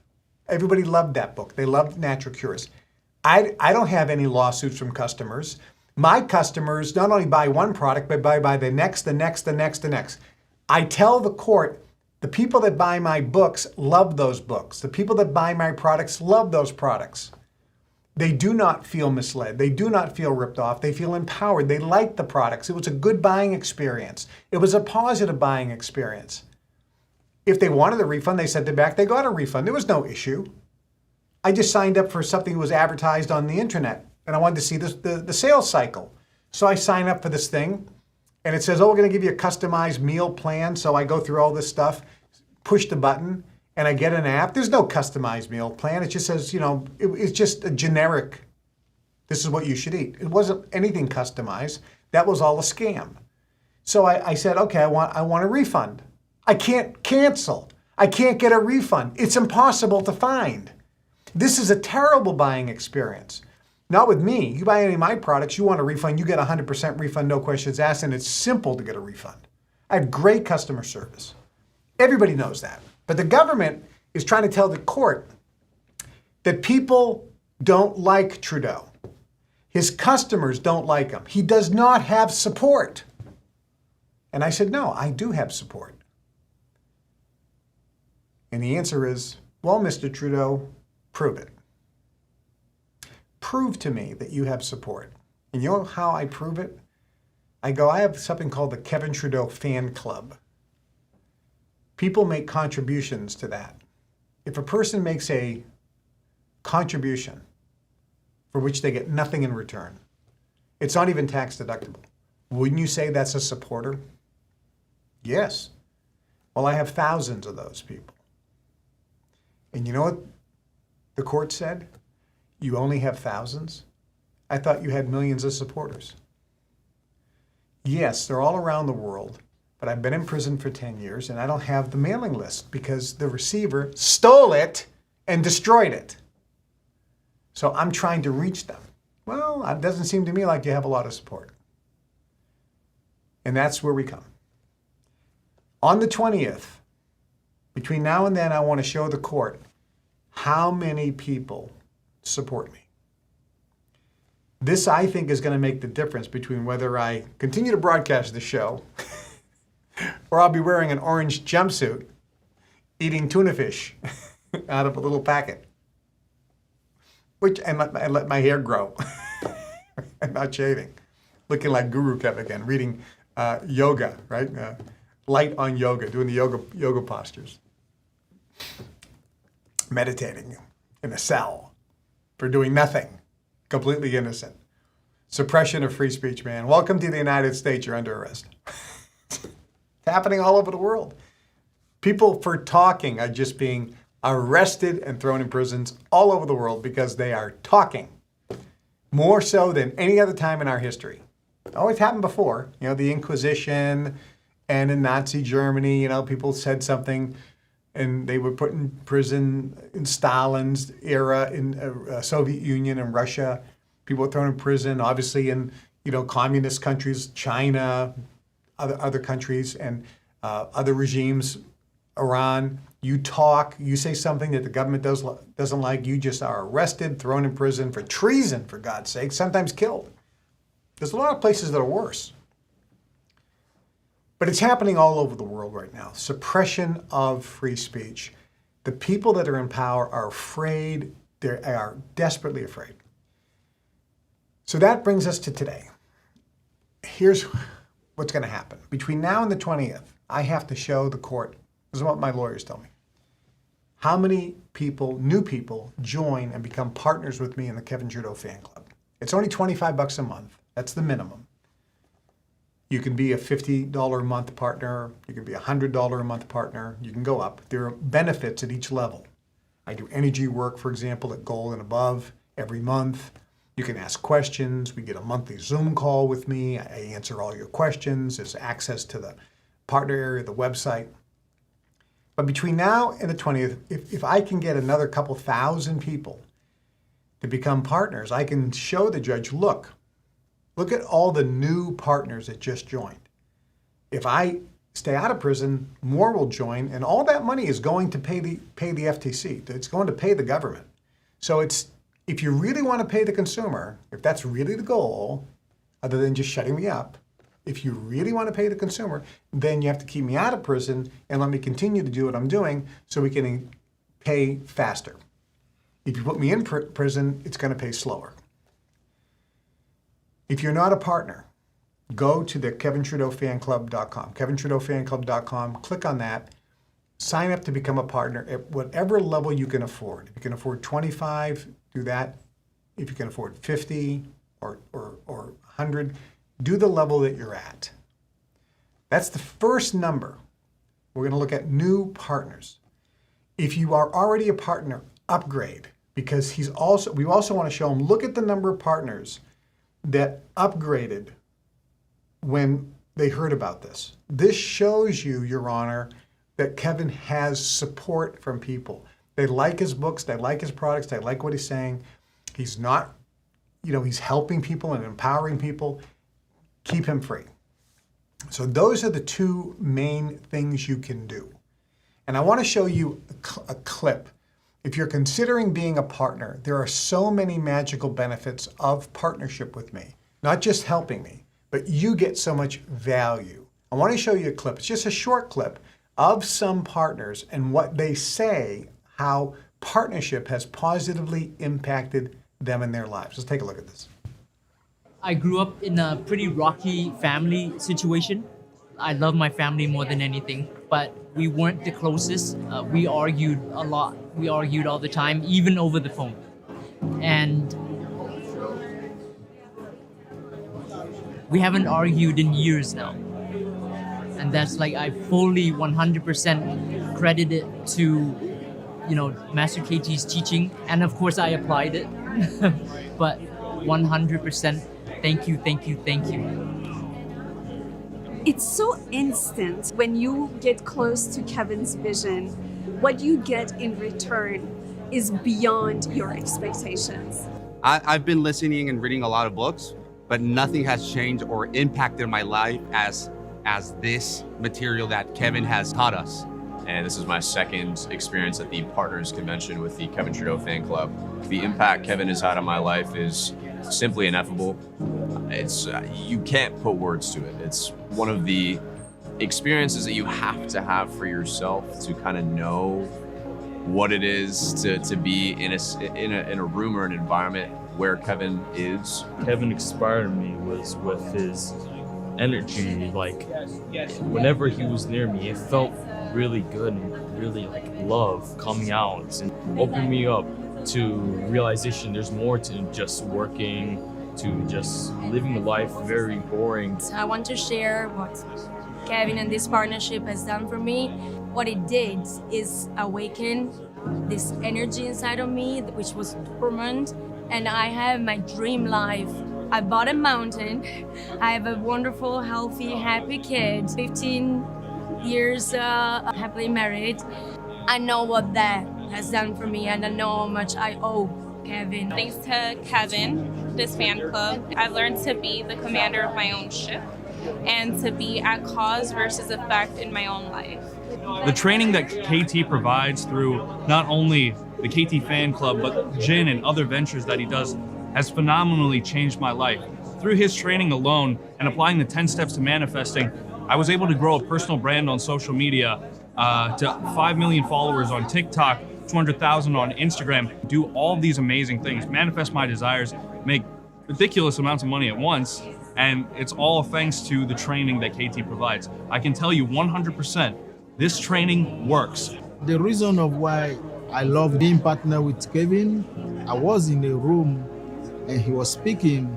C: Everybody loved that book. They loved natural cures. I don't have any lawsuits from customers. My customers not only buy one product, but buy the next, the next, the next, the next. I tell the court, the people that buy my books love those books. The people that buy my products love those products. They do not feel misled. They do not feel ripped off. They feel empowered. They like the products. It was a good buying experience. It was a positive buying experience. If they wanted a refund, they sent it back. They got a refund. There was no issue. I just signed up for something that was advertised on the internet, and I wanted to see the sales cycle. So I sign up for this thing, and it says, oh, we're going to give you a customized meal plan. So I go through all this stuff, push the button, and I get an app. There's no customized meal plan. It just says, it's just a generic, this is what you should eat. It wasn't anything customized. That was all a scam. So I said, okay, I want a refund. I can't cancel. I can't get a refund. It's impossible to find. This is a terrible buying experience. Not with me. You buy any of my products, you want a refund, you get 100% refund, no questions asked, and it's simple to get a refund. I have great customer service. Everybody knows that. But the government is trying to tell the court that people don't like Trudeau. His customers don't like him. He does not have support. And I said, no, I do have support. And the answer is, well, Mr. Trudeau, prove it. Prove to me that you have support. And you know how I prove it? I have something called the Kevin Trudeau Fan Club. People make contributions to that. If a person makes a contribution for which they get nothing in return, it's not even tax deductible. Wouldn't you say that's a supporter? Yes. Well, I have thousands of those people. And you know what the court said? You only have thousands? I thought you had millions of supporters. Yes, they're all around the world, but I've been in prison for 10 years and I don't have the mailing list because the receiver stole it and destroyed it. So I'm trying to reach them. Well, it doesn't seem to me like you have a lot of support. And that's where we come. On the 20th, between now and then, I want to show the court how many people support me. This, I think, is going to make the difference between whether I continue to broadcast the show or I'll be wearing an orange jumpsuit eating tuna fish out of a little packet. And let my hair grow. I'm not shaving. Looking like Guru Kev again, reading yoga, right? light on yoga, doing the yoga postures. Meditating in a cell for doing nothing, completely innocent. Suppression of free speech, man. Welcome to the United States. You're under arrest. It's happening all over the world. People for talking are just being arrested and thrown in prisons all over the world because they are talking. More so than any other time in our history. It always happened before. You know, the Inquisition and in Nazi Germany, you know, people said something and they were put in prison in Stalin's era, in Soviet Union and Russia. People were thrown in prison, obviously in, you know, communist countries, China, other countries, and other regimes, Iran. You talk, you say something that the government doesn't like, you just are arrested, thrown in prison for treason, for God's sake, sometimes killed. There's a lot of places that are worse. But it's happening all over the world right now. Suppression of free speech. The people that are in power are afraid, they are desperately afraid. So that brings us to today. Here's what's going to happen. Between now and the 20th, I have to show the court, this is what my lawyers tell me, how many people, new people, join and become partners with me in the Kevin Trudeau fan club. It's only $25 a month. That's the minimum. You can be a $50 a month partner. You can be a $100 a month partner. You can go up. There are benefits at each level. I do energy work, for example, at Gold and above every month. You can ask questions. We get a monthly Zoom call with me. I answer all your questions. There's access to the partner area, the website. But between now and the 20th, if I can get another couple thousand people to become partners, I can show the judge, look at all the new partners that just joined. If I stay out of prison, more will join, and all that money is going to pay the FTC. It's going to pay the government. So if you really want to pay the consumer, if that's really the goal, other than just shutting me up, if you really want to pay the consumer, then you have to keep me out of prison and let me continue to do what I'm doing so we can pay faster. If you put me in prison, it's going to pay slower. If you're not a partner, go to the KevinTrudeauFanClub.com, KevinTrudeauFanClub.com, click on that, sign up to become a partner at whatever level you can afford. If you can afford 25, do that. If you can afford 50 or 100, do the level that you're at. That's the first number. We're going to look at new partners. If you are already a partner, upgrade, because we also want to show them, look at the number of partners that upgraded when they heard about this. This shows you, Your Honor, that Kevin has support from people. They like his books, they like his products, they like what he's saying. He's not, he's helping people and empowering people. Keep him free. So those are the two main things you can do. And I want to show you a clip. If you're considering being a partner, there are so many magical benefits of partnership with me. Not just helping me, but you get so much value. I want to show you a clip. It's just a short clip of some partners and what they say, how partnership has positively impacted them in their lives. Let's take a look at this.
D: I grew up in a pretty rocky family situation. I love my family more than anything, but we weren't the closest. We argued a lot. We argued all the time, even over the phone. And we haven't argued in years now. And that's like, I fully 100% credit it to, Master KT's teaching. And of course I applied it, but 100% thank you, thank you, thank you.
E: It's so instant when you get close to Kevin's vision. What you get in return is beyond your expectations.
F: I've been listening and reading a lot of books, but nothing has changed or impacted my life as this material that Kevin has taught us.
G: And this is my second experience at the Partners Convention with the Kevin Trudeau Fan Club. The impact Kevin has had on my life is simply ineffable. You can't put words to it. It's one of the experiences that you have to have for yourself to kind of know what it is to be in a room or an environment where Kevin is.
H: Kevin inspired me was with his energy. Like whenever he was near me, it felt really good and really like love coming out and opened me up to realization there's more to just working, to just living a life very boring.
I: I want to share what Kevin and this partnership has done for me. What it did is awaken this energy inside of me, which was dormant, and I have my dream life. I bought a mountain. I have a wonderful, healthy, happy kid, 15 years happily married. I know what that has done for me, and I know how much I owe Kevin.
J: Thanks to Kevin, this fan club, I've learned to be the commander of my own ship and to be at cause versus effect in my own life.
K: The training that KT provides through not only the KT fan club, but Jin and other ventures that he does has phenomenally changed my life. Through his training alone and applying the 10 steps to manifesting, I was able to grow a personal brand on social media to 5 million followers on TikTok, 200,000 on Instagram, do all these amazing things, manifest my desires, make ridiculous amounts of money at once, and it's all thanks to the training that KT provides. I can tell you 100%, this training works.
L: The reason of why I love being partner with Kevin, I was in a room and he was speaking.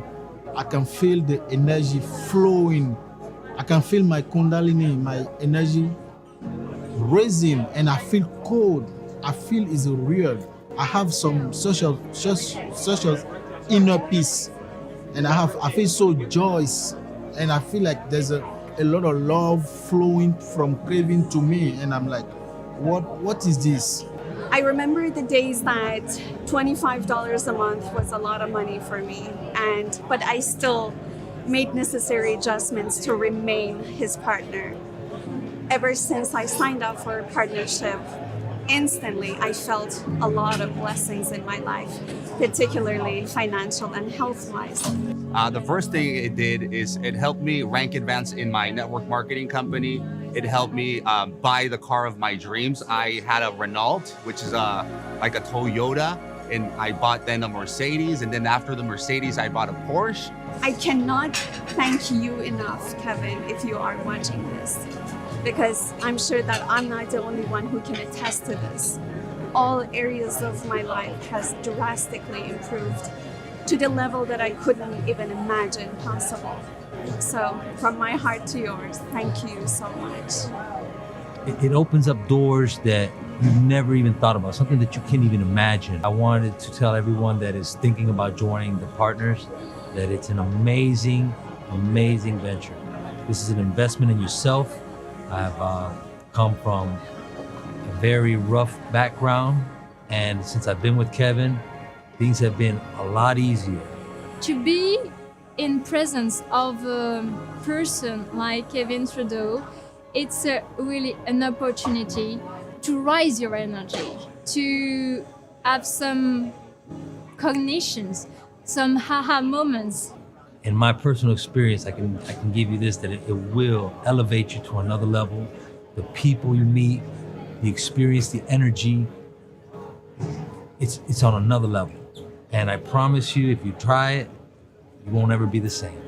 L: I can feel the energy flowing. I can feel my kundalini, my energy raising, and I feel cold. I feel it's real. I have some social inner peace, and I feel so joyous, and I feel like there's a lot of love flowing from Kevin to me, and I'm like, what is this?
E: I remember the days that $25 a month was a lot of money for me, but I still made necessary adjustments to remain his partner. Ever since I signed up for a partnership, instantly I felt a lot of blessings in my life, particularly financial and health-wise.
F: The first thing it did is it helped me rank advance in my network marketing company. It helped me buy the car of my dreams. I had a Renault, which is like a Toyota, and I bought then a Mercedes, and then after the Mercedes, I bought a Porsche.
E: I cannot thank you enough, Kevin, if you are watching this, because I'm sure that I'm not the only one who can attest to this. All areas of my life has drastically improved to the level that I couldn't even imagine possible. So from my heart to yours, thank you so much.
M: It opens up doors that you've never even thought about, something that you can't even imagine. I wanted to tell everyone that is thinking about joining the partners that it's an amazing, amazing venture. This is an investment in yourself. I've come from a very rough background, and since I've been with Kevin, things have been a lot easier.
N: To be in presence of a person like Kevin Trudeau, it's really an opportunity to raise your energy, to have some cognitions, some haha moments.
M: In my personal experience, I can give you this, that it will elevate you to another level. The people you meet, the experience, the energy, it's on another level. And I promise you, if you try it, you won't ever be the same.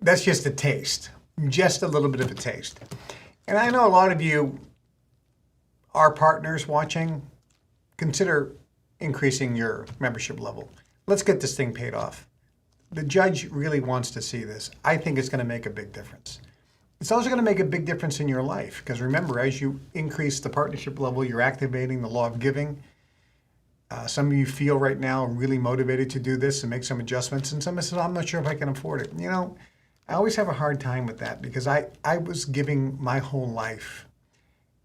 C: That's just a taste, just a little bit of a taste. And I know a lot of you are partners watching. Consider increasing your membership level. Let's get this thing paid off. The judge really wants to see this. I think it's going to make a big difference. It's also going to make a big difference in your life, because remember, as you increase the partnership level, you're activating the law of giving. Some of you feel right now really motivated to do this and make some adjustments, and some of you say, I'm not sure if I can afford it. You know, I always have a hard time with that, because I was giving my whole life,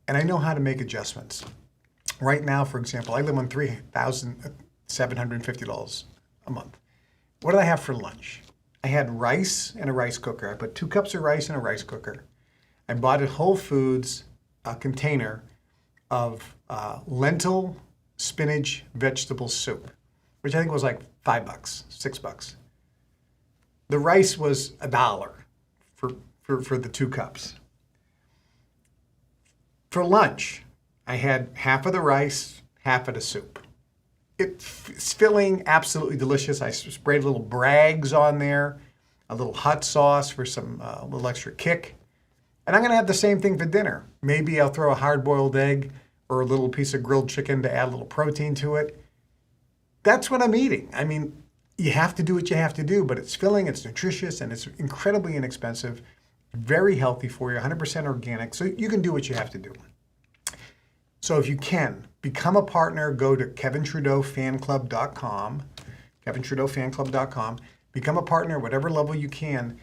C: and I know how to make adjustments. Right now, for example, I live on $3,750 a month. What did I have for lunch? I had rice and a rice cooker. I put 2 cups of rice in a rice cooker. I bought at Whole Foods a container of lentil spinach vegetable soup, which I think was like $5, $6. The rice was $1 for the 2 cups. For lunch, I had half of the rice, half of the soup. It's filling, absolutely delicious. I sprayed little Bragg's on there, a little hot sauce for some little extra kick. And I'm going to have the same thing for dinner. Maybe I'll throw a hard-boiled egg or a little piece of grilled chicken to add a little protein to it. That's what I'm eating. I mean, you have to do what you have to do, but it's filling, it's nutritious, and it's incredibly inexpensive, very healthy for you, 100% organic, so you can do what you have to do. So if you can, become a partner, go to KevinTrudeauFanClub.com, KevinTrudeauFanClub.com, become a partner at whatever level you can.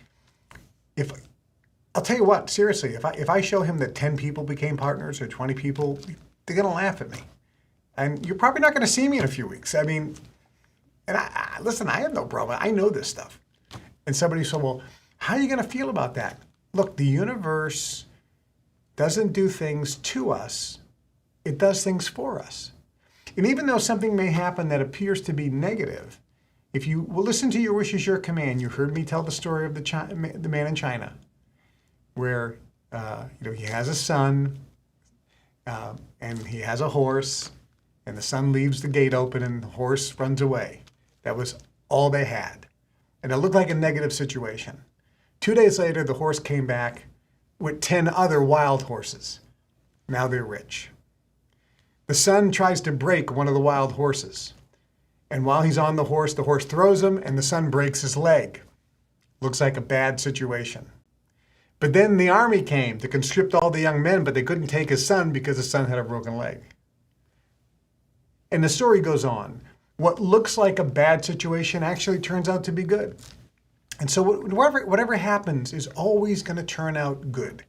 C: I'll tell you what, seriously, if I show him that 10 people became partners or 20 people, they're going to laugh at me. And you're probably not going to see me in a few weeks. I mean, and listen, I have no problem. I know this stuff. And somebody said, well, how are you going to feel about that? Look, the universe doesn't do things to us. It does things for us. And even though something may happen that appears to be negative, if you will listen to your wish is your command, you heard me tell the story of the man in China, where he has a son, and he has a horse, and the son leaves the gate open and the horse runs away. That was all they had. And it looked like a negative situation. 2 days later, the horse came back with 10 other wild horses. Now they're rich. The son tries to break one of the wild horses. And while he's on the horse throws him, and the son breaks his leg. Looks like a bad situation. But then the army came to conscript all the young men, but they couldn't take his son because his son had a broken leg. And the story goes on. What looks like a bad situation actually turns out to be good. And so whatever happens is always going to turn out good.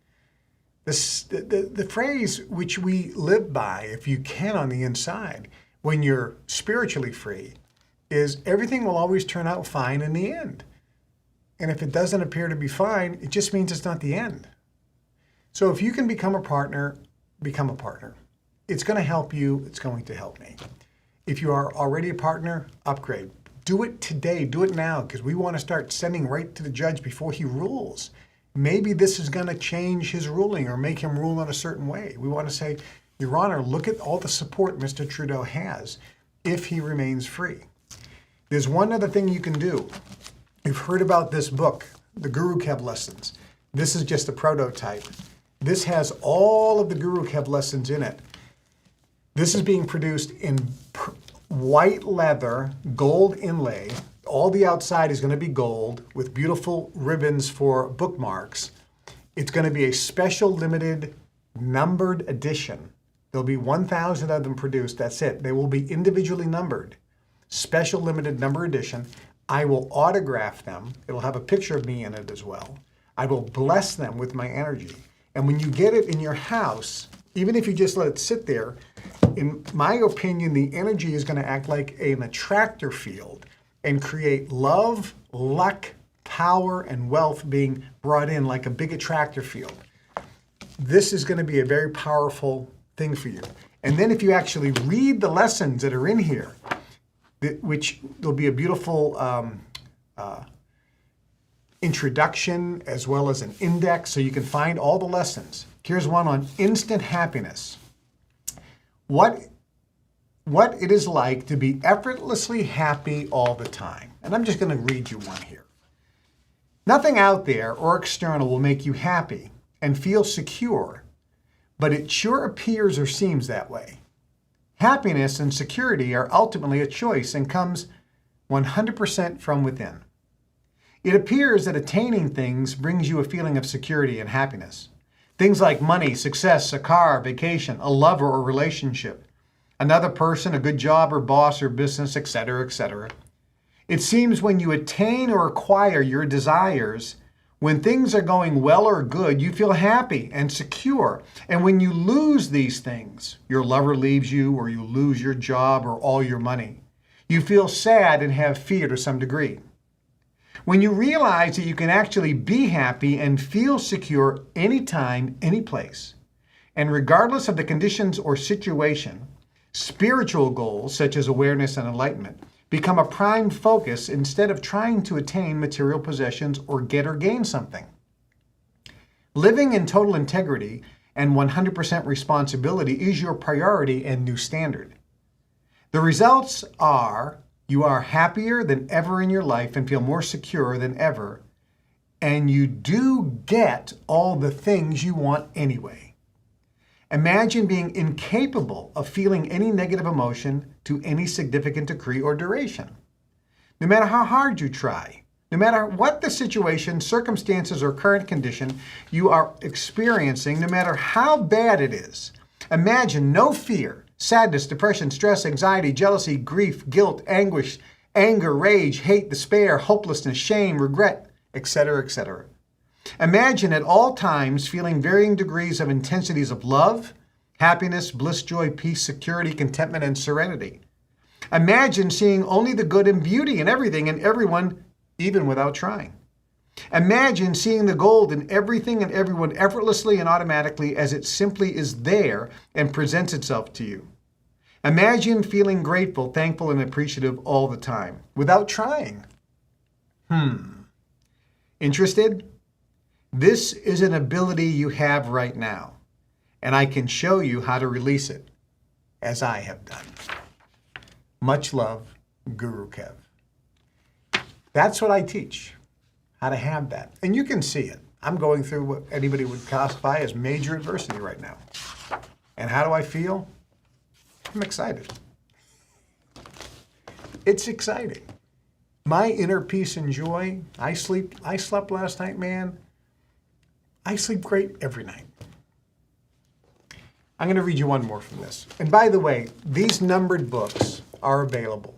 C: The phrase which we live by, if you can on the inside, when you're spiritually free, is everything will always turn out fine in the end. And if it doesn't appear to be fine, it just means it's not the end. So if you can become a partner, become a partner. It's going to help you. It's going to help me. If you are already a partner, upgrade. Do it today. Do it now, because we want to start sending right to the judge before he rules. Maybe this is going to change his ruling or make him rule in a certain way. We want to say, Your Honor, look at all the support Mr. Trudeau has if he remains free. There's one other thing you can do. You've heard about this book, the Guru Kev lessons. This is just a prototype. This has all of the Guru Kev lessons in it. This is being produced in white leather, gold inlay. All the outside is going to be gold with beautiful ribbons for bookmarks. It's going to be a special limited numbered edition. There'll be 1,000 of them produced. That's it. They will be individually numbered. Special limited number edition. I will autograph them. It'll have a picture of me in it as well. I will bless them with my energy. And when you get it in your house, even if you just let it sit there, in my opinion, the energy is going to act like an attractor field and create love, luck, power, and wealth being brought in like a big attractor field. This is going to be a very powerful thing for you. And then if you actually read the lessons that are in here, which there'll be a beautiful introduction as well as an index so you can find all the lessons. Here's one on instant happiness. What it is like to be effortlessly happy all the time. And I'm just going to read you one here. Nothing out there or external will make you happy and feel secure, but it sure appears or seems that way. Happiness and security are ultimately a choice and comes 100% from within. It appears that attaining things brings you a feeling of security and happiness. Things like money, success, a car, vacation, a lover or relationship, another person, a good job or boss or business, etc., etc. It seems when you attain or acquire your desires, when things are going well or good, you feel happy and secure. And when you lose these things, your lover leaves you or you lose your job or all your money, you feel sad and have fear to some degree. When you realize that you can actually be happy and feel secure anytime, any place, and regardless of the conditions or situation, spiritual goals such as awareness and enlightenment become a prime focus instead of trying to attain material possessions or get or gain something. Living in total integrity and 100% responsibility is your priority and new standard. The results are you are happier than ever in your life and feel more secure than ever, and you do get all the things you want anyway. Imagine being incapable of feeling any negative emotion to any significant degree or duration. No matter how hard you try, no matter what the situation, circumstances, or current condition you are experiencing, no matter how bad it is, imagine no fear, sadness, depression, stress, anxiety, jealousy, grief, guilt, anguish, anger, rage, hate, despair, hopelessness, shame, regret, etc., etc. Imagine at all times feeling varying degrees of intensities of love, happiness, bliss, joy, peace, security, contentment, and serenity. Imagine seeing only the good and beauty in everything and everyone, even without trying. Imagine seeing the gold in everything and everyone effortlessly and automatically as it simply is there and presents itself to you. Imagine feeling grateful, thankful, and appreciative all the time without trying. Interested? This is an ability you have right now, and I can show you how to release it, as I have done. Much love, Guru Kev. That's what I teach, how to have that. And you can see it. I'm going through what anybody would classify as major adversity right now. And how do I feel? I'm excited. It's exciting. My inner peace and joy, I slept last night, man. I sleep great every night. I'm going to read you one more from this. And by the way, these numbered books are available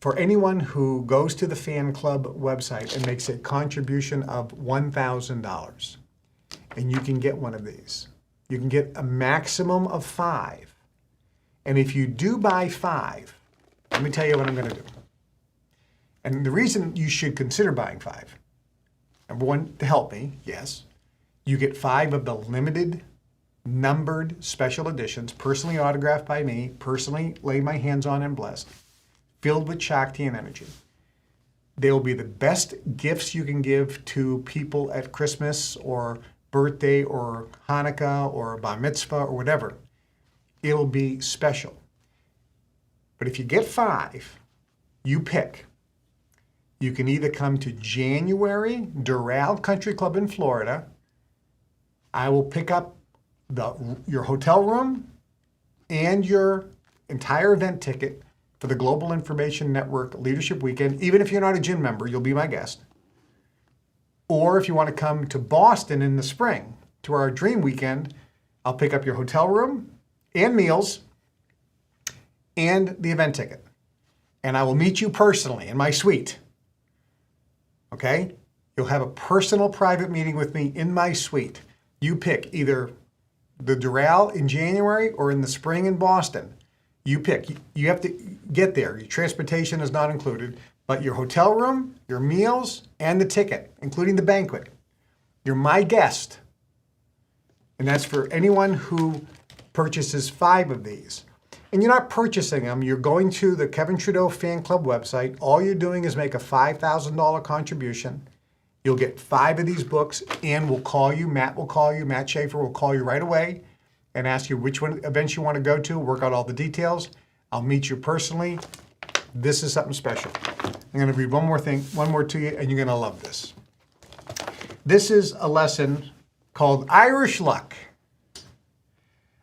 C: for anyone who goes to the fan club website and makes a contribution of $1,000. And you can get one of these. You can get a maximum of 5. And if you do buy 5, let me tell you what I'm going to do. And the reason you should consider buying 5, number one, to help me, yes. You get 5 of the limited, numbered special editions, personally autographed by me, personally laid my hands on and blessed, filled with Shakti and energy. They will be the best gifts you can give to people at Christmas or birthday or Hanukkah or Bar Mitzvah or whatever. It'll be special. But if you get 5, you pick. You can either come to January, Doral Country Club in Florida. I will pick up your hotel room and your entire event ticket for the Global Information Network Leadership Weekend. Even if you're not a gym member, you'll be my guest. Or if you want to come to Boston in the spring to our Dream Weekend, I'll pick up your hotel room and meals and the event ticket. And I will meet you personally in my suite. Okay? You'll have a personal private meeting with me in my suite. You pick either the Doral in January or in the spring in Boston. You pick. You have to get there. Your transportation is not included, but your hotel room, your meals, and the ticket, including the banquet. You're my guest. And that's for anyone who purchases 5 of these. And you're not purchasing them. You're going to the Kevin Trudeau Fan Club website. All you're doing is make a $5,000 contribution. You'll get 5 of these books, and we'll call you. Matt will call you. Matt Schaefer will call you right away and ask you which events you want to go to, work out all the details. I'll meet you personally. This is something special. I'm going to read one more to you, and you're going to love this. This is a lesson called Irish Luck,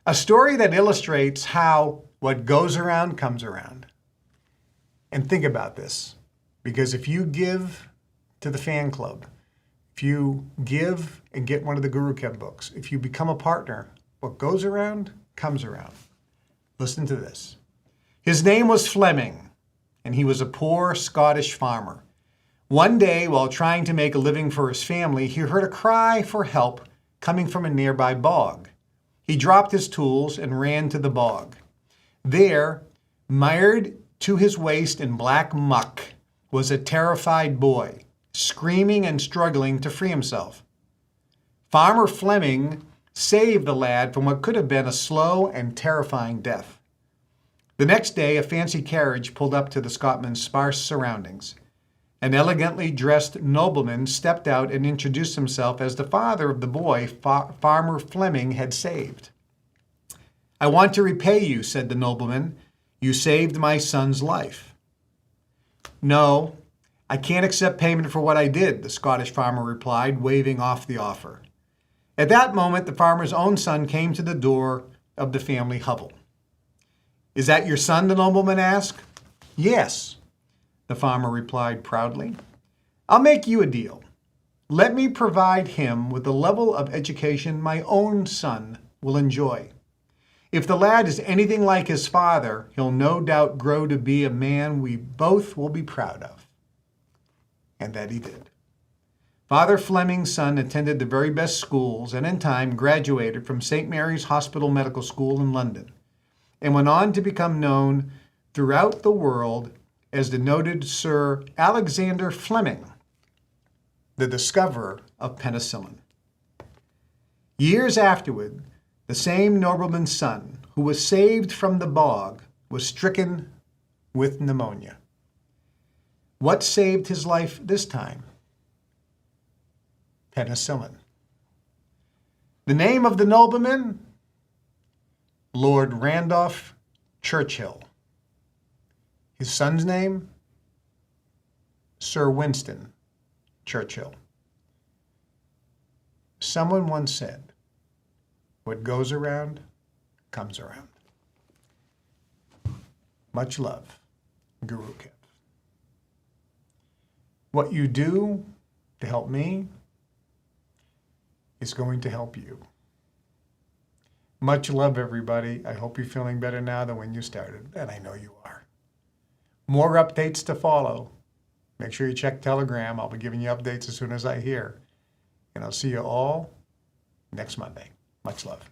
C: a story that illustrates how what goes around comes around. And think about this, because if you give to the fan club, if you give and get one of the Guru Kev books, if you become a partner, what goes around comes around. Listen to this. His name was Fleming, and he was a poor Scottish farmer. One day, while trying to make a living for his family, he heard a cry for help coming from a nearby bog. He dropped his tools and ran to the bog. There, mired to his waist in black muck, was a terrified boy, screaming and struggling to free himself. Farmer Fleming saved the lad from what could have been a slow and terrifying death. The next day, a fancy carriage pulled up to the Scotsman's sparse surroundings. An elegantly dressed nobleman stepped out and introduced himself as the father of the boy Farmer Fleming had saved. I want to repay you, said the nobleman. You saved my son's life. No, I can't accept payment for what I did, the Scottish farmer replied, waving off the offer. At that moment, the farmer's own son came to the door of the family hovel. Is that your son, the nobleman asked. Yes, the farmer replied proudly. I'll make you a deal. Let me provide him with the level of education my own son will enjoy. If the lad is anything like his father, he'll no doubt grow to be a man we both will be proud of. And that he did. Father Fleming's son attended the very best schools and in time graduated from St. Mary's Hospital Medical School in London and went on to become known throughout the world as the noted Sir Alexander Fleming, the discoverer of penicillin. Years afterward, the same nobleman's son, who was saved from the bog, was stricken with pneumonia. What saved his life this time? Penicillin. The name of the nobleman? Lord Randolph Churchill. His son's name? Sir Winston Churchill. Someone once said, what goes around comes around. Much love, Guru Kev. What you do to help me is going to help you. Much love, everybody. I hope you're feeling better now than when you started, and I know you are. More updates to follow. Make sure you check Telegram. I'll be giving you updates as soon as I hear. And I'll see you all next Monday. Much love.